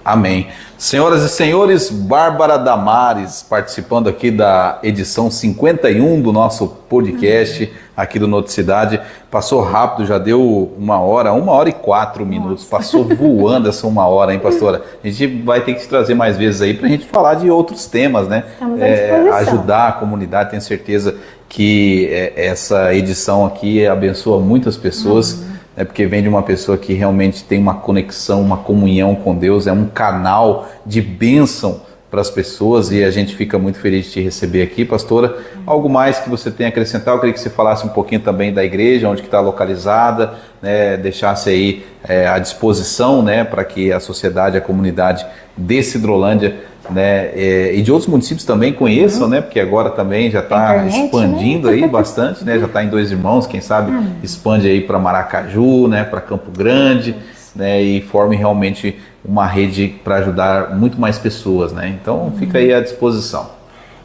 Amém. Senhoras e senhores, Bárbara Damares participando aqui da edição 51 do nosso podcast aqui do Noticidade. Passou rápido, já deu 1 hora e 4 minutos. Passou voando essa 1 hora, hein, pastora? A gente vai ter que te trazer mais vezes aí pra gente falar de outros temas, né? Estamos à disposição. Ajudar a comunidade, tenho certeza que essa edição aqui abençoa muitas pessoas. Porque vem de uma pessoa que realmente tem uma conexão, uma comunhão com Deus, é um canal de bênção para as pessoas e a gente fica muito feliz de te receber aqui, pastora. Algo mais que você tem a acrescentar? Eu queria que você falasse um pouquinho também da igreja, onde que está localizada, né? Deixasse aí à disposição, né? Para que a sociedade, a comunidade de Cidrolândia, né? E de outros municípios também conheçam, né? Porque agora também já está expandindo, né? Aí bastante, né? Já está em 2 Irmãos, quem sabe expande aí para Maracaju, né? Para Campo Grande, né? E forme realmente uma rede para ajudar muito mais pessoas, né? Então fica aí à disposição.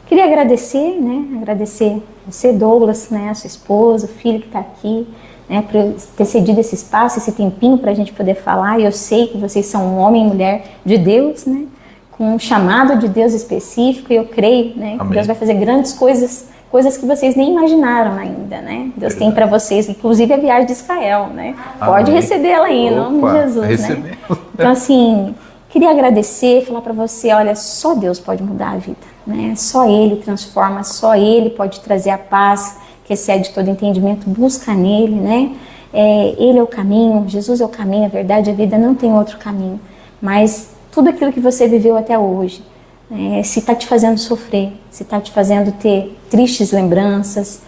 Queria agradecer, né? Agradecer você, Douglas, né? A sua esposa, o filho que está aqui, né, por eu ter cedido esse espaço, esse tempinho para a gente poder falar. E eu sei que vocês são um homem e mulher de Deus, né, com um chamado de Deus específico, e eu creio, né, que Deus vai fazer grandes coisas, coisas que vocês nem imaginaram ainda, né? Deus tem para vocês, inclusive a viagem de Israel, né? Pode recebê-la aí, em nome de Jesus, né? Então, assim, queria agradecer, falar para você, olha, só Deus pode mudar a vida, né? Só Ele transforma, só Ele pode trazer a paz que excede todo entendimento. Busca nele, né? Ele é o caminho, Jesus é o caminho, a verdade, a vida, não tem outro caminho. Mas tudo aquilo que você viveu até hoje, se está te fazendo sofrer, se está te fazendo ter tristes lembranças,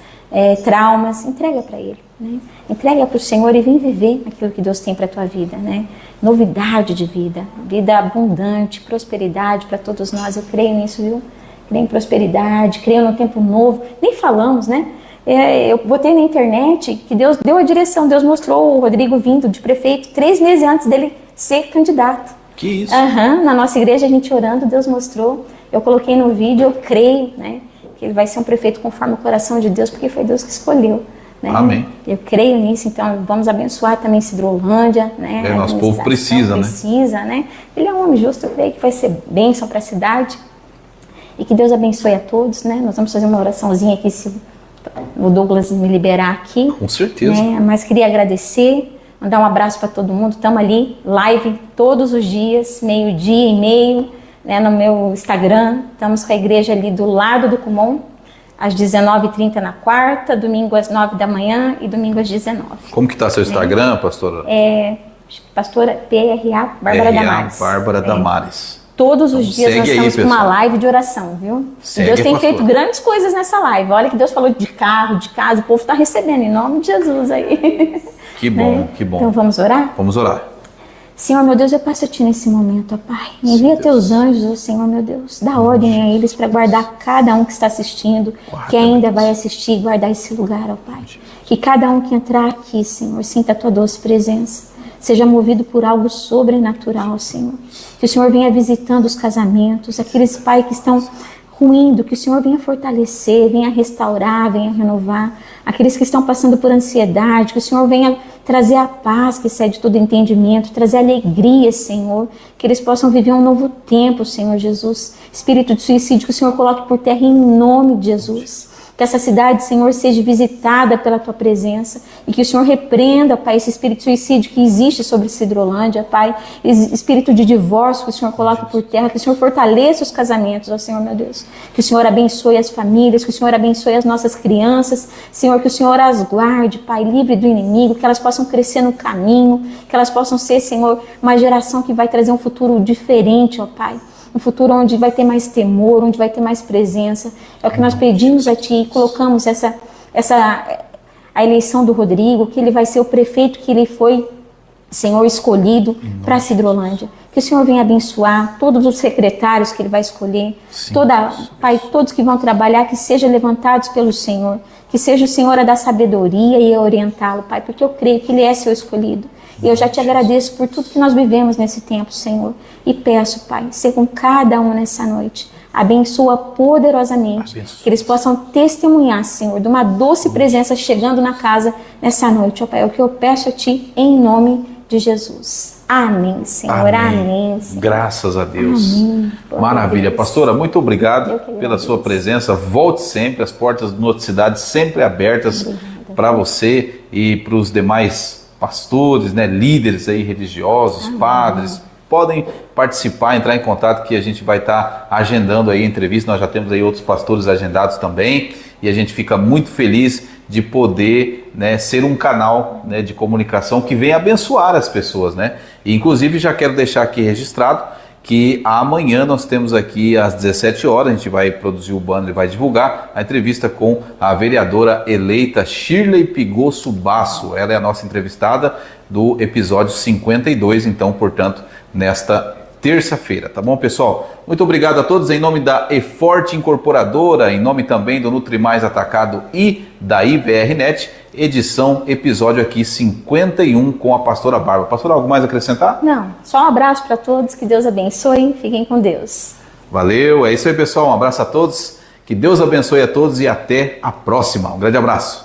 traumas, entrega para Ele, né? Entrega para o Senhor e vem viver aquilo que Deus tem para a tua vida, né? Novidade de vida, vida abundante, prosperidade para todos nós. Eu creio nisso, viu? Creio em prosperidade, creio no tempo novo. Nem falamos, né? Eu botei na internet que Deus deu a direção, Deus mostrou o Rodrigo vindo de prefeito 3 meses antes dele ser candidato. Que isso? Na nossa igreja, a gente orando, Deus mostrou. Eu coloquei no vídeo, eu creio, né, que ele vai ser um prefeito conforme o coração de Deus, porque foi Deus que escolheu. Né? Amém. Eu creio nisso, então vamos abençoar também Cidrolândia, né? Nosso povo precisa, né? Ele é um homem justo, eu creio que vai ser bênção para a cidade. E que Deus abençoe a todos, né? Nós vamos fazer uma oraçãozinha aqui, se o Douglas me liberar aqui. Com certeza. Né? Mas queria agradecer, mandar um abraço para todo mundo. Estamos ali, live todos os dias, 12:30, né, no meu Instagram. Estamos com a igreja ali do lado do Kumon, às 19h30 na quarta, domingo às 9 da manhã e domingo às 19. Como que está seu Instagram, pastora? Pastora PRA Bárbara Damares. Bárbara Damares. Todos os dias nós estamos com uma live de oração, viu? Deus tem feito grandes coisas nessa live. Olha que Deus falou de carro, de casa, o povo está recebendo, em nome de Jesus aí. Que bom, que bom. Então vamos orar? Vamos orar. Senhor, meu Deus, eu peço a Ti nesse momento, ó Pai. Envia Teus anjos, ó Senhor, meu Deus. Dá ordem a eles para guardar cada um que está assistindo, que ainda vai assistir, guardar esse lugar, ó Pai. Que cada um que entrar aqui, Senhor, sinta a Tua doce presença. Seja movido por algo sobrenatural, Senhor. Que o Senhor venha visitando os casamentos, aqueles pais que estão ruindo, que o Senhor venha fortalecer, venha restaurar, venha renovar. Aqueles que estão passando por ansiedade, que o Senhor venha trazer a paz que excede todo entendimento, trazer alegria, Senhor. Que eles possam viver um novo tempo, Senhor Jesus. Espírito de suicídio, que o Senhor coloque por terra em nome de Jesus. Que essa cidade, Senhor, seja visitada pela Tua presença e que o Senhor repreenda, Pai, esse espírito de suicídio que existe sobre Cidrolândia, Pai, espírito de divórcio que o Senhor coloque por terra, que o Senhor fortaleça os casamentos, ó Senhor, meu Deus. Que o Senhor abençoe as famílias, que o Senhor abençoe as nossas crianças, Senhor, que o Senhor as guarde, Pai, livre do inimigo, que elas possam crescer no caminho, que elas possam ser, Senhor, uma geração que vai trazer um futuro diferente, ó Pai. Um futuro onde vai ter mais temor, onde vai ter mais presença. É o que nós pedimos a Ti e colocamos a eleição do Rodrigo, que ele vai ser o prefeito que ele foi, Senhor, escolhido para Cidrolândia. Que o Senhor venha abençoar todos os secretários que ele vai escolher, Pai, todos que vão trabalhar, que sejam levantados pelo Senhor, que seja o Senhor a dar sabedoria e a orientá-lo, Pai, porque eu creio que ele é seu escolhido. E eu já Te agradeço por tudo que nós vivemos nesse tempo, Senhor. E peço, Pai, ser com cada um nessa noite. Abençoa poderosamente. Que eles possam testemunhar, Senhor, de uma doce presença chegando na casa nessa noite, ó Pai. É o que eu peço a Ti em nome de Jesus. Amém, Senhor. Amém, Senhor. Graças a Deus. Amém. Maravilha. Pastora, muito obrigado pela sua presença. Volte sempre. As portas do Nossa Cidade sempre abertas para você e para os demais pastores, né, líderes aí religiosos, padres, podem participar, entrar em contato que a gente vai estar agendando aí entrevista. Nós já temos aí outros pastores agendados também e a gente fica muito feliz de poder, né, ser um canal, né, de comunicação que venha abençoar as pessoas, né? E, inclusive já quero deixar aqui registrado que amanhã nós temos aqui às 17 horas, a gente vai produzir o banner e vai divulgar a entrevista com a vereadora eleita Shirley Pigosso Basso. Ela é a nossa entrevistada do episódio 52, então, portanto, nesta terça-feira, tá bom, pessoal? Muito obrigado a todos, em nome da E-Forte Incorporadora, em nome também do Nutri Mais Atacado e da IVRnet, episódio aqui 51 com a pastora Bárbara. Pastora, algo mais a acrescentar? Não, só um abraço para todos, que Deus abençoe, fiquem com Deus. Valeu, é isso aí, pessoal, um abraço a todos, que Deus abençoe a todos e até a próxima. Um grande abraço.